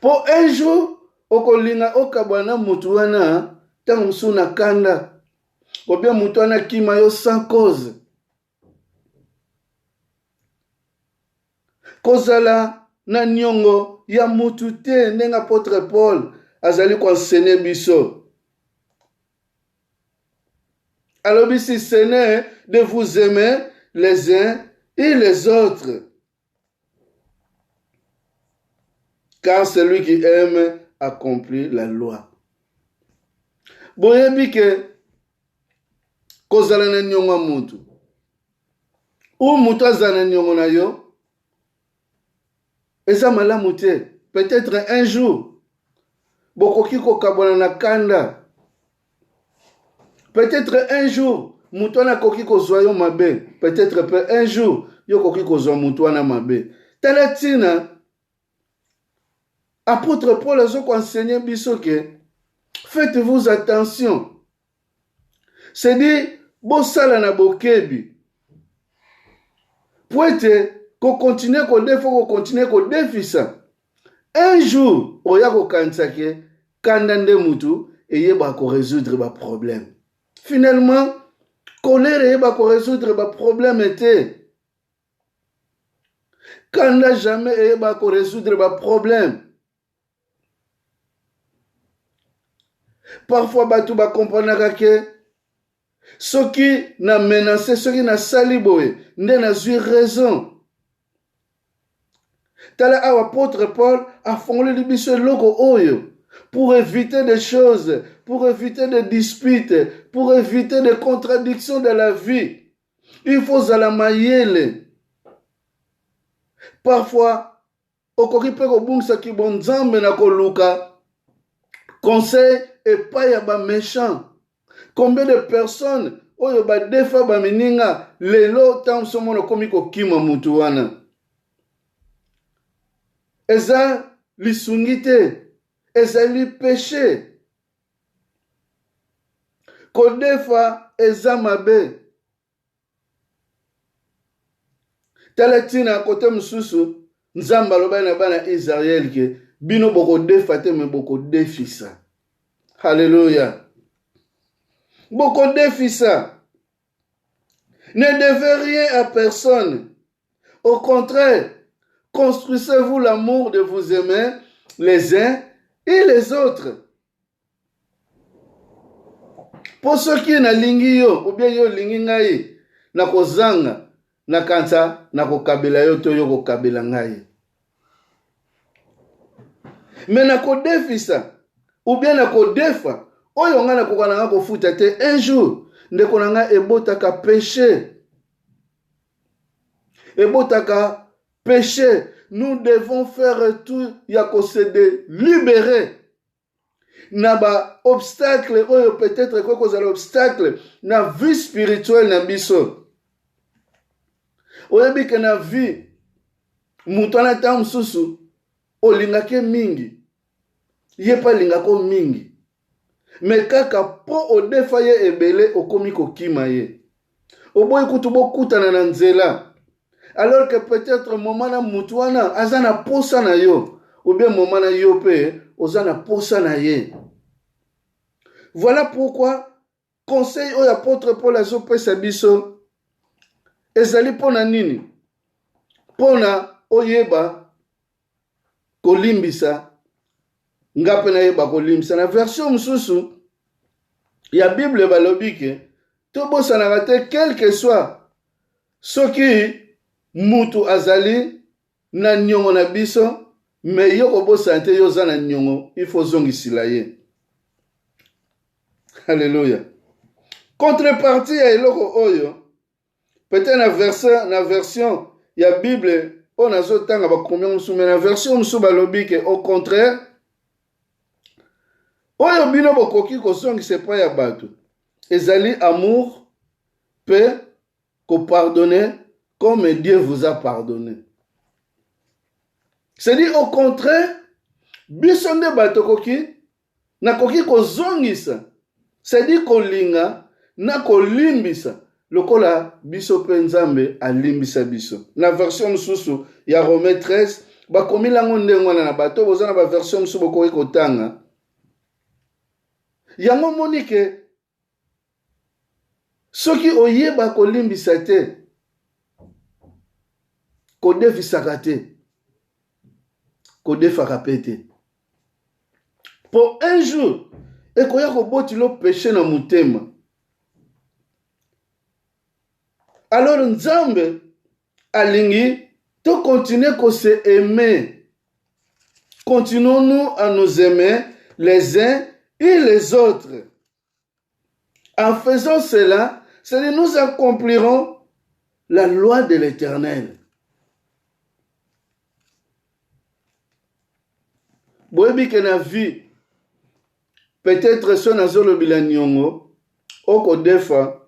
Pour un jour, okolinga okabwana mutu wana tangu musu na kanda. Kobia mutu wana kima yo sans cause. Kozala na nyongo ya mutu te ndenga apôtre Paul azali konsene biso. Alors ici, ce n'est de vous aimer les uns et les autres. Car celui qui aime accomplit la loi. Boyebi ke kozala na nyongo mutu. Ou mutu azala na nyongo na yo. Eza malamu te. Peut-être un jour. Bokoki kokabwana na kanda. Peut-être un jour. Mutu wana koki kozwa yo mabe. Peut-être un jour. Yo koki kozwa mutu wana mabe. Tala tina. Apôtre Paul a enseigné biso que faites-vous attention. C'est dit, bosala na bokebi. Poete, ko continue ko defo, ko continue ko defisa. Un jour, oya ko kansake, kandande mutu, yeba ko résoudre ba problème. Finalement, colère yeba ko résoudre ba problème était. Kanda jamais yeba ko résoudre ba problème. Parfois, batu ba comprendre que ce qui n'a menacé, ce qui n'a saliboé, n'a eu raison. Tala apôtre Paul a fondé le biso loko oyo pour éviter des choses, pour éviter des disputes, pour éviter des contradictions de la vie. Il faut zalamayele. Parfois, okoki pe ko bungsa ki bonzambe na koluka. Conseil et pas yaba méchant. Combien de personnes oyo ba defa ba mininga lelo tam somono komiko kima mutu wana. Eza lisungite, eza li péché. Kodefa eza mabe. Talatina kote mususu nzamba loba na bana Israël ke bino boko defa te me boko defisa. Alléluia. Boko defisa. Ne devez rien à personne. Au contraire, construisez-vous l'amour de vous aimer les uns et les autres. Pour ceux qui na lingi yo, ou bien yo lingi ngai, na kozanga, na kansa, na kokabela yo to yo kokabela ngai. Mais na kodefisa, ou bien na kodefa, oyo nga na kokana nga kofuta te, un jour, ndeko na nga ebotaka péché. Ebotaka péché. Nous devons faire tout yako se libérer. Naba obstacle, oyo peut-être quoi cause l'obstacle, na vie spirituelle na biso. Oyebi ke na vie, mutana ta msusu, olingake mingi. Yepa lingako mingi. Mais kaka po odefa ye ebele okomi kokima ye. Oboy kutubo kutana na nzela. Alors que peut-être momana mutuana azana posa na yo. Ou bien momana yo pe ozana posa na ye. Voilà pourquoi conseil oyo apôtre Paul azopesa biso ezali pona nini? Pona oyeba kolimbisa ngape na yeba kolimbisa na version mususu ya Bible balobi ke tobosana te quel que soit soki mutu azali na nyongo na biso me yo kobosana te yo za na nyongo il faut zongisila ye. Alléluia. Contrepartie ya eloko oyo, peut-être na version ya Bible, on a zotanga bakomi musu, mais na version musu balobi ke au contraire, oyo bino bokoki kozongisa epai ya bato, ezali amour, paix, pardonner comme Dieu vous a pardonné. C'est-à-dire au contraire, biso nde bato koki, nakoki kozongisa, c'est-à-dire kolinga, na kolimbisa, lokola biso pe nzambe alimbisa biso. Na version mususu ya Romains 13, bakomi lango ndenge wana na bato, boza na ba version mususu bokoki kotanga. Yango monike, soki oyeba kolimbisa te, kodefisaka te, kodefaka pe te. Pour un jour, ekoya koboti lo péché na mutema. Alors nzambe alingi to continuer ko se aimer. Continuons-nous à nous aimer les uns et les autres. En faisant cela, c'est que nous accomplirons la loi de l'Éternel. Boyebi ke na vie, peut-être so na zolo bilanyongo, oko defa,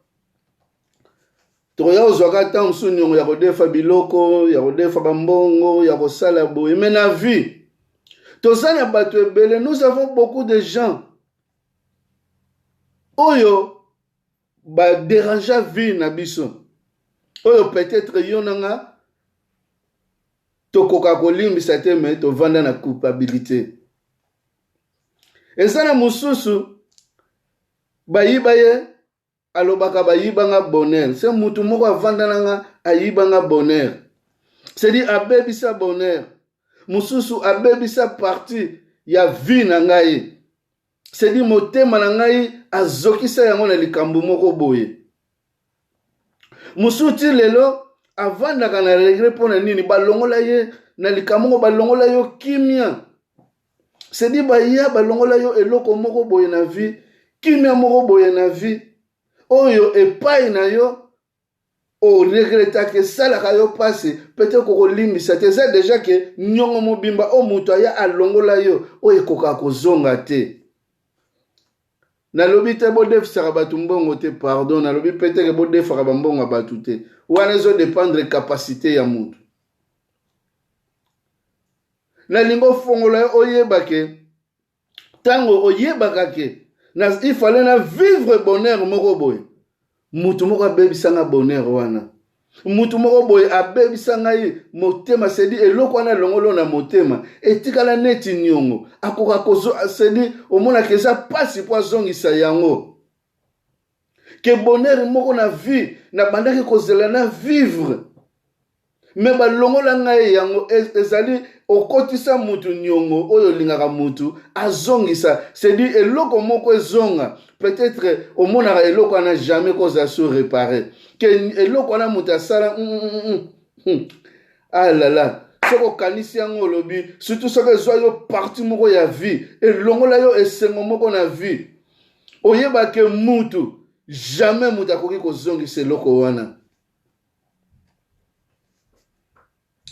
toya ozwaka ta musu nyongo ya kodefa biloko, ya kodefa bambongo, ya kosala boye. Mais na vie, tozana bato ebele, nous avons beaucoup de gens oyo ba déranger vie na biso. Oyo peut-être yonanga tokoka kolimbisa te, mais tovanda na culpabilité. Ezana mususu bayiba ye alobaka bayibanga bonheur. C'est mutu moko avanda nanga ayibanga bonheur. C'est-à-dire abebisa bonheur. Mususu abebisa parti ya vie na ngai. C'est-à-dire motema na ngai azokisa yango na likambo moko boye. Musuti lelo avandaka na regret pona nini balongola ye na likambo balongola yo kimia. C'est-à-dire baya balongola yo eloko moko boye na vie, kimia moko boye na vie. Oyo epai na yo o regreta ke sala ka yo passe, peut-être ko limbisa te za déjà ke nyongo mobimba o mutu aya alongola yo o ekoka kozonga te. Nalobi te bo defisaka batu mbongo te, pardon, nalobi peut-être bo defaka bambongo batu te. Wana ezo dépendre capacité ya mutu. Na lingo fongola yo oyeba ke tango oyebaka ke il fallait na vivre bonheur moko boye. Mutu moko abebisanga bonheur wana. Mutu moko boye abebisanga ye motema, sedi eloko wana longolo na motema etikala neti nyongo akoka kozo sedi omona keza pasi po azongisa yango. Ke bonheur moko na vie na bandaki kozela na vivre. Me balongola ngai yango ezali okotisa mutu nyongo oyo lingaka mutu azongisa, c'est dit eloko moko ezonga, peut-être omonaka eloko ana jamais koza so réparer ke eloko ana mutu asala ah là là, soko kanisi yango lobi surtout soko ezwa yo parti moko ya vie elongola yo esengo moko na vie, oyeba ke mutu jamais mutu akoki kozongisa eloko wana.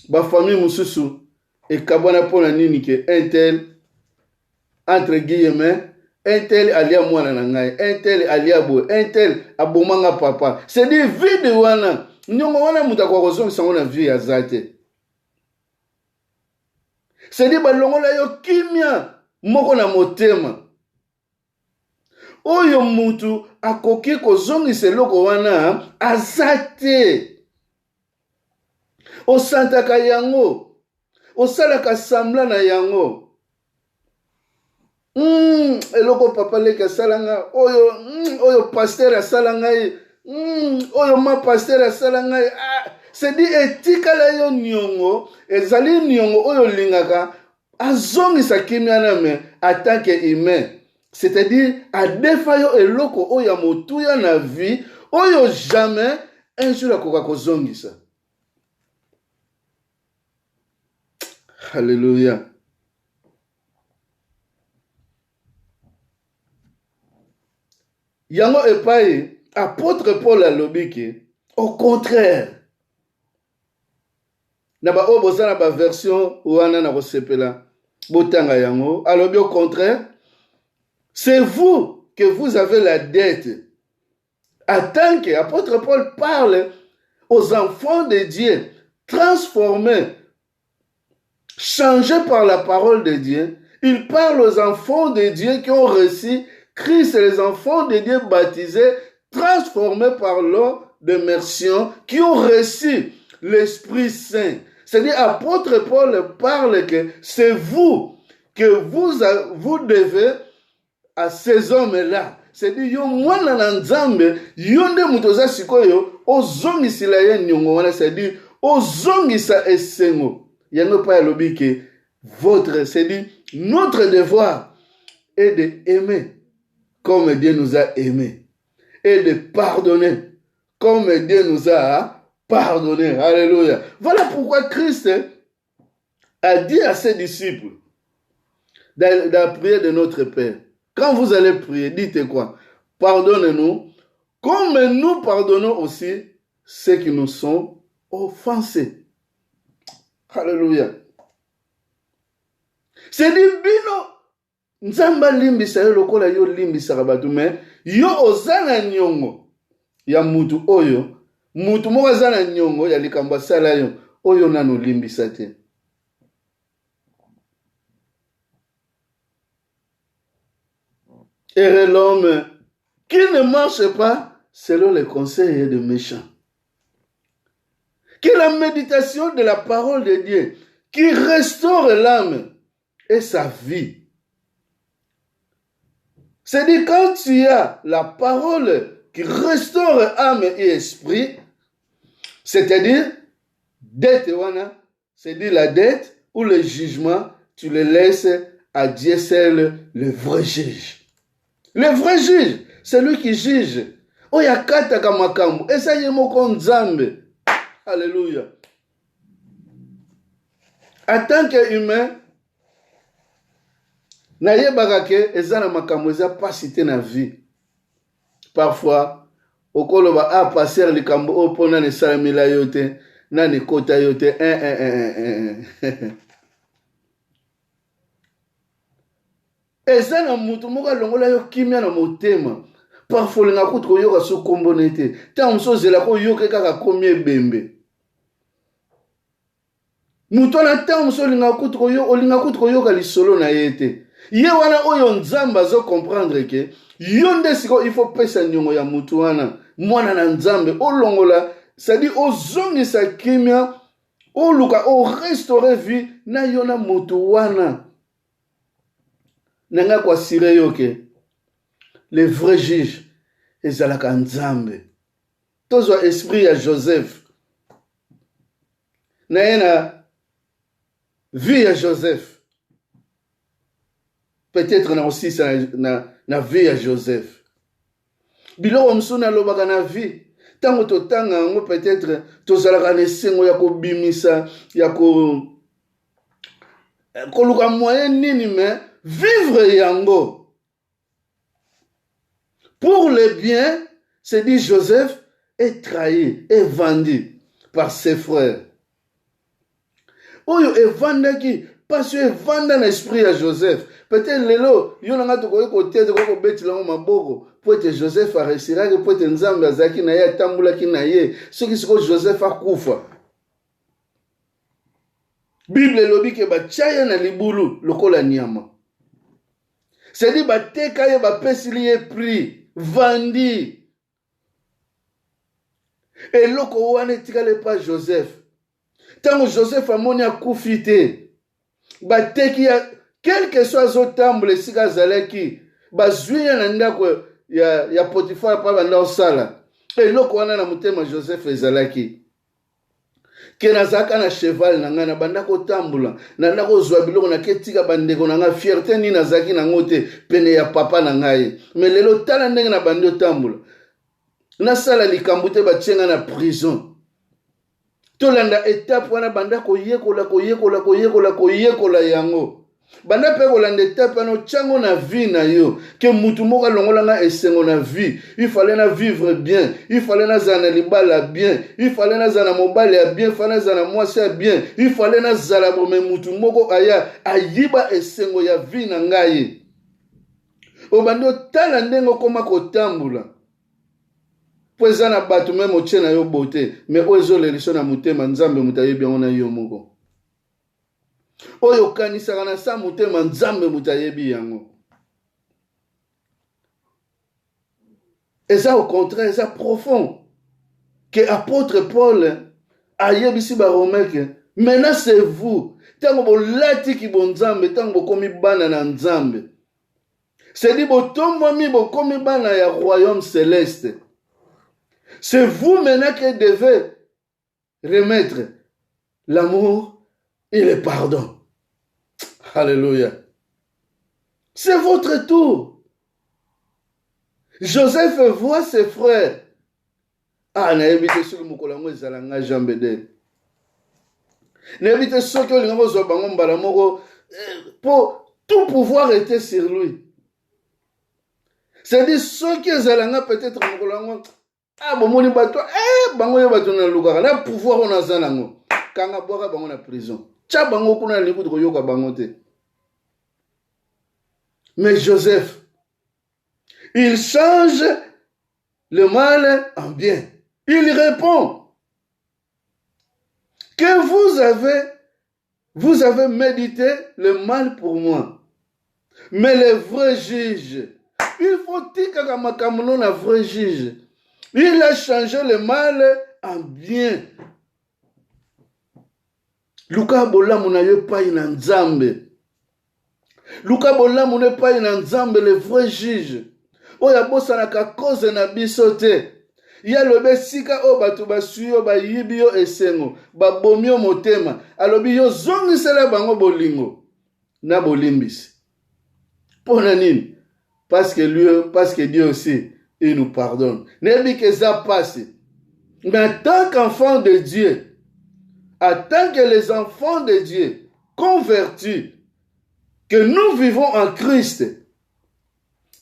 Ba famille mususu ekabwana pona nini ke un tel entre guillemets, un tel alia mwana na ngai, un tel alia boy, un tel abomanga papa. C'est dit vide wana nyongo wana muta kwa kozongisa ngo na vie ya zate. C'est dit balongola yo kimia moko na motema. Oyo mutu akoki kozongisa eloko wana azate. Osantaka yango, osalaka sambla na yango. Eloko papa leka salanga, oyo pasteur asalanga, oyo ma pasteur asalanga. C'est dit etikala yo nyongo, ezali nyongo oyo lingaka, azongisa kimia na me en tant que humain. C'est-à-dire adefa yo eloko oyo motuya na vie, oyo jamais un jour akoka kozongisa. Alléluia. yango epai apôtre Paul alobi ke au contraire na ba oyo boza na ba version wana na kosepela botanga yango alobi au contraire c'est vous que vous avez la dette. En tant qu'apôtre Paul parle aux enfants de Dieu transformés, changés par la parole de Dieu. Il parle aux enfants de Dieu qui ont reçu Christ, les enfants de Dieu baptisés, transformés par l'eau d'immersion, qui ont reçu l'Esprit Saint. C'est-à-dire, apôtre Paul parle que c'est vous que vous devez à ces hommes-là. C'est-à-dire, yo mwana na nzambe, yo nde mutoza sikoyo, ozongisila ye nyongo wana, c'est-à-dire, ozongisa esengo. Yango pa yalobi ke votre, c'est-à-dire, notre devoir est d'aimer comme Dieu nous a aimés et de pardonner comme Dieu nous a pardonné. Alléluia. Voilà pourquoi Christ a dit à ses disciples dans la prière de notre Père, quand vous allez prier, dites quoi? Pardonnez-nous, comme nous pardonnons aussi ceux qui nous sont offensés. Alléluia. C'est dit, bino, nzamba limbisa yo lokola yo limbisa rabatu, mais yo ozana nyongo ya mutu oyo, mutu moko azana nyongo ya likambo sala yo, oyo nanu limbisa te. Et l'homme qui ne marche pas selon les conseils des méchants. Que la méditation de la parole de Dieu qui restaure l'âme et sa vie. C'est-à-dire quand tu as la parole qui restaure âme et esprit, c'est-à-dire dette wana, c'est-à-dire la dette ou le jugement, tu le laisses à Dieu seul, le vrai juge. Le vrai juge, c'est lui qui juge. Oyakata kamakambu, esa moko nzambe. Alléluia. En tant qu'humain, naye bagake ezana makambo eza pasité na vie. Parfois, okoloba a passer likambo opona ne salamila yote, na ne kota yote. Eza na mutu moko longola yo kimia na motema. Parfois linga kutu yoka so kombonete. Ta mso zela ko yoke kaka komi ebembe. Mutu na ta mso linga kutu yoka lisolo na yete. Ye wana oyo nzamba zo comprendre ke yonde siko il faut pesa nyongo ya mutu wana mwana na nzambe olongola, c'est-à-dire ozongisa kimia oluka o restaurer vie na yona mutu wana. Nanga kwa sire yoke le vrai juge ezalaka nzambe. Tozwa esprit ya Joseph na yena vie ya Joseph. Peut-être na aussi na vie ya Joseph. Biloko msuna lobaka na vie. Tango totanga ngo peut-être tozalaka nesengo ya kobimisa ya koluka moyen nini mais vivre yango. Pour le bien, c'est dit Joseph est trahi, est vendu par ses frères. Oyo evandaki parce que vanda na esprit ya Joseph. Peut-être lelo yo nanga to ko côté de ko betila ngo maboko pour que Joseph a réussir que pour que nzambe azaki na ye tambula ki na ye ce qui siko Joseph akufa. Bible lobi ke ba chaya na libulu lokola nyama. C'est dit ba teka ye ba pesili ye prix vendi. Et loko wane tikale pa Joseph. Tango Joseph amoni akufite. Ba teki ya quel que soit zotamble sika zaleki ba zuya na ndako ya Potifar pa banda osala. Et loko wana na mutema Joseph ezalaki. Kena zaka na cheval na nga na banda ko tambula na ndako zwa biloko na ketika bandeko na nga fierté ni na zaki na ngote pene ya papa na ngai. Mais lelo tala ndenge na bando tambula. Na sala likambo te batyenga na prison. Tolanda étape wana banda koyekola yango. banda pe kolanda etape no tchango na vie na yo ke mutu moko alongola nga esengo na vie. Il fallait na vivre bien, il fallait na zana libala bien, il fallait na zana mobali ya bien, il fallait na zana mwasi ya bien, il fallait na zala bome mutu moko aya ayiba esengo ya vie na ngai. Obandi otala ndenge okoma kotambula po eza na bato meme otie na yo bote me oyo ezolelisa na motema nzambe moto ayebi yango na yo moko. Oyo okanisaka na sa motema nzambe moto ayebi yango. Eza au contraire, eza profond que apôtre Paul ayebisi baromais que maintenant c'est vous tango bolati ki bonzambe tango bokomi bana na nzambe. C'est dit botomwami bokomi bana ya royaume céleste. C'est vous maintenant qui devez remettre l'amour et le pardon. Alléluia. C'est votre tour. Joseph voit ses frères. Ah, n'habite sur le moukolango ezalanga jambede. N'habite sur que l'ingo zobango mbalamoko pour tout pouvoir était sur lui. C'est-à-dire ceux qui ezalanga peut-être moukolango ah bon moni bato bango yo bato na lukaka na pouvoir on azanango kanga boka bango na prison. Tcha bango kuna likutu koyoka bango te. Mais Joseph, il change le mal en bien. Il répond que vous avez médité le mal pour moi. Mais le vrai juge, il faut dire que un vrai juge, il a changé le mal en bien. Luka bola munayo pa ina nzambe. Luka bola mune pa ina nzambe le vrai juge. Oya bosa na ka cause na bisote. Ya lobe sika o batu basuyo ba yibio esengo, ba bomio motema. Alobi yo zongi sela bango bolingo na bolimbisi. Pona nini? Parce que Dieu aussi il nous pardonne. Nebi que ça passe. Mais en tant qu'enfant de Dieu, en tant que les enfants de Dieu convertis, que nous vivons en Christ,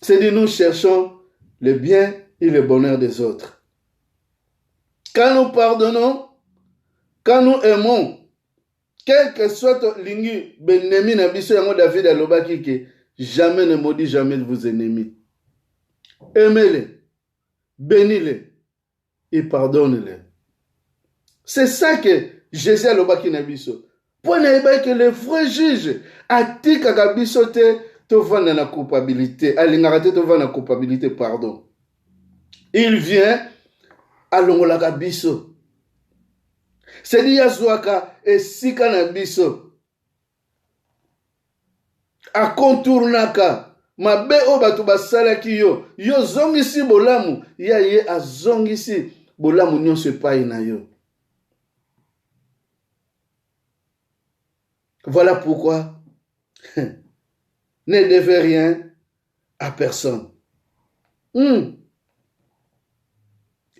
c'est de nous cherchons le bien et le bonheur des autres. Quand nous pardonnons, quand nous aimons, quel que soit l'ingi, benemi na biso yango David alobaki ke jamais ne maudit jamais vos ennemis. Aimez-les, bénis-les et pardonnez-les. C'est ça que Jésus alobaki na biso. Pour ne que le vrai juge atika ka biso te tovanda na culpabilité, alingaka te tovanda na culpabilité, pardon. Il vient alongola ka biso. C'est dit yazwaka esika na biso. Akontournaka mabe o batu basalaki yo zongisi bolamu ya ye azongisi bolamu nyonso epai na yo. Voilà pourquoi ne devez rien à personne. Et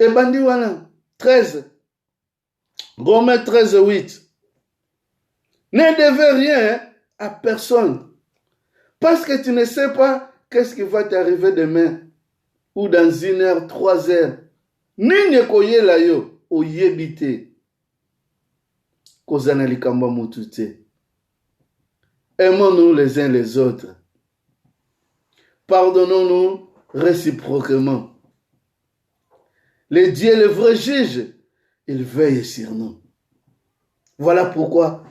bandi wana 13 Romains 13:8. Ne devez rien à personne. Parce que tu ne sais pas qu'est-ce qui va t'arriver demain. Ou dans 1 heure, 3 heures. Nini koyela yo oyebite. Kozana likamba mutute. Aimons-nous les uns les autres. Pardonnons-nous réciproquement. Le Dieu, le vrai juge, il veille sur nous. Voilà pourquoi,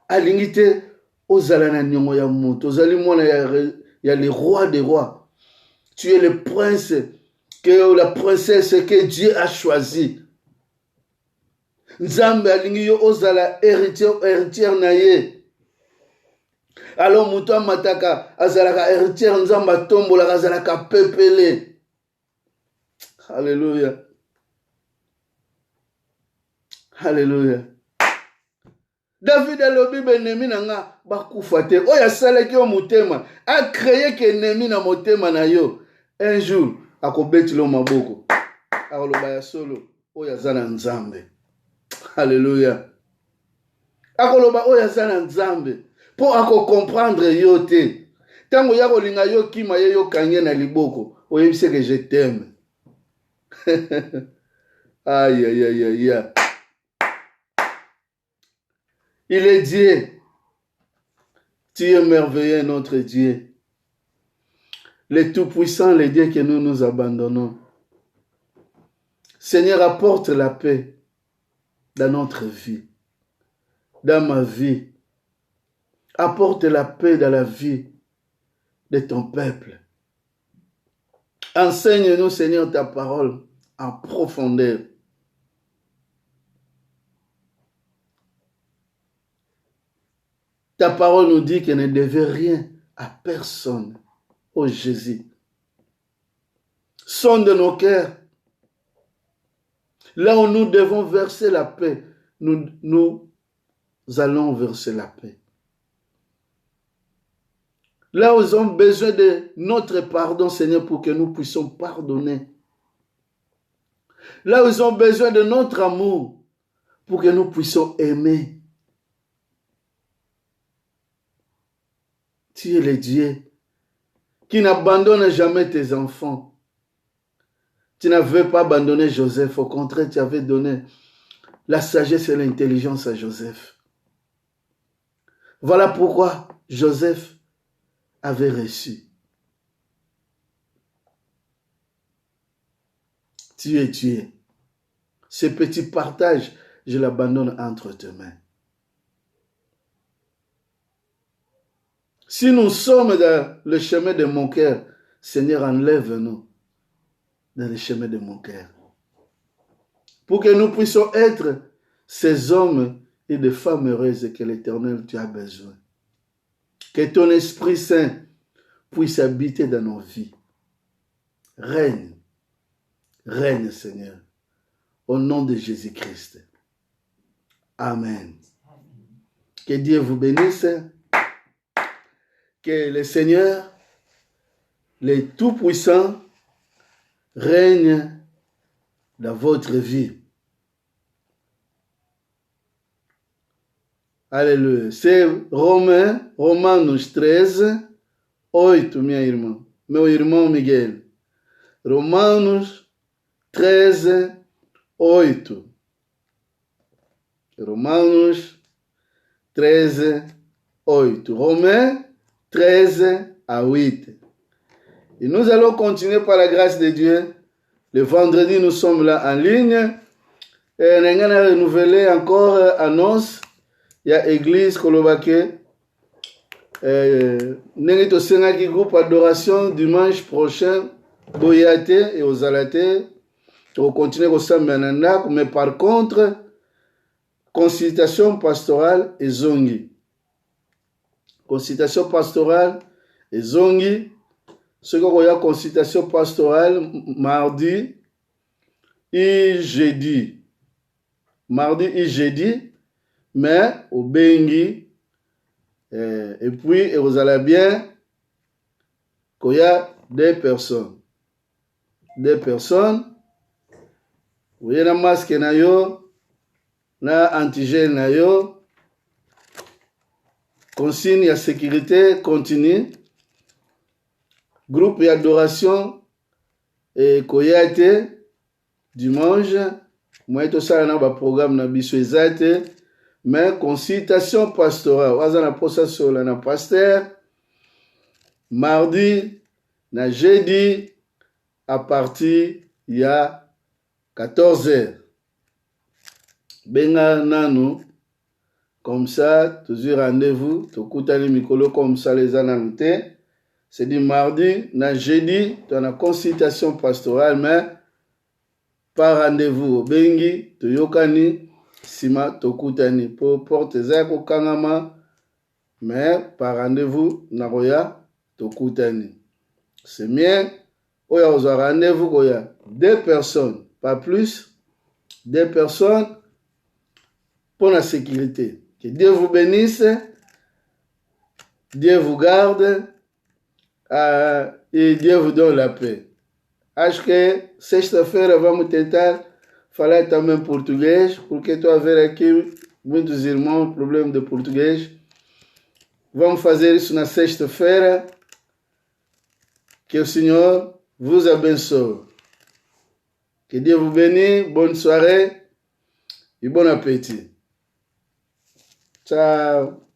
à l'unité, ozalana nyongo ya moto, ozali mwana ya le roi des rois. Tu es le prince, que la princesse que Dieu a choisi. Nzambe alingi yo ozala héritière na ye. Alors muto mataka azalaka héritière nzamba tombola azalaka pepele. Alléluia. Alléluia. David alobi benemi nanga bakufa te. Oya salaki o motema a créé que ennemi na motema na yo. Un jour akobeti lo maboko. Akoloba ya solo oya zana nzambe. Alléluia. Akoloba oya zana nzambe. po ako comprendre yo te. Tango ya kolinga yo kima ye yo kange na liboko, oyebise que je t'aime. Aïe, aïe, aïe, aïe, aïe. Il est Dieu. Tu es merveilleux, notre Dieu. Le Tout-Puissant, le Dieu que nous nous abandonnons. Seigneur, apporte la paix dans notre vie, dans ma vie. Apporte la paix dans la vie de ton peuple. Enseigne-nous, Seigneur, ta parole en profondeur. Ta parole nous dit qu'elle ne devait rien à personne. Oh Jésus, sonde nos cœurs. Là où nous devons verser la paix, nous allons verser la paix. Là où ils ont besoin de notre pardon, Seigneur, pour que nous puissions pardonner. Là où ils ont besoin de notre amour, pour que nous puissions aimer. Tu es le Dieu qui n'abandonne jamais tes enfants. Tu n'avais pas abandonné Joseph. Au contraire, tu avais donné la sagesse et l'intelligence à Joseph. Voilà pourquoi Joseph avait reçu. Tu es Dieu. Ce petit partage, je l'abandonne entre tes mains. Si nous sommes dans le chemin de mon cœur, Seigneur, enlève-nous dans le chemin de mon cœur. Pour que nous puissions être ces hommes et des femmes heureuses que l'Éternel tu as besoin. Que ton Esprit Saint puisse habiter dans nos vies. Règne. Règne, Seigneur. Au nom de Jésus-Christ. Amen. Que Dieu vous bénisse. Que le Seigneur, le Tout-Puissant, règne dans votre vie. Alléluia. C'est Romanos 13, 8, minha irmã. Meu irmão Miguel. Romanos 13, 8. Romanos 13, 8. Romains 13 à 8. Et nous allons continuer par la grâce de Dieu. Le vendredi, nous sommes là en ligne. Et nous allons renouveler encore annonce. Il y a Église Kolobake. Nous allons un groupe adoration dimanche prochain. Boyate et Ozalate. On va continuer comme ça, mais par contre, consultation pastorale et zongi. Consultation pastorale et zongi. Ce qu'on a consultation pastorale mardi et jeudi. Mardi et jeudi, mais au bengi. Et puis, vous allez bien qu'il y a deux personnes. Deux personnes. Vous avez un masque na yo, na antigène na yo. Consigne à sécurité continue. Groupe d'adoration et koyate dimanche. Moi tout ça na ba programme na biso ezate, mais consultation pastorale. Waza na posa sur la na pasteur. Mardi na jeudi à partir il y a 14h. Benga nanu. Comme ça, toujours rendez-vous. Tokutani mikolo comme ça les ananté. C'est du mardi, na jeudi, dans la consultation pastorale, mais par rendez-vous. Bengi, toyokani, sima, tokutani. Pour porter zako kangama, mais par rendez-vous, naroya, tokutani. C'est bien. Oya, on a rendez-vous, oya, deux personnes, pas plus, deux personnes pour la sécurité. Que Dieu vous bénisse, Dieu vous garde et Dieu vous donne la paix. Acho que sexta-feira vamos tentar falar também português, porque estou a ver aqui muitos irmãos problema de português. Vamos fazer isso na sexta-feira. Que o Senhor vous abençoe. Que Dieu vous bénisse. Bonne soirée et bon appétit. Ciao.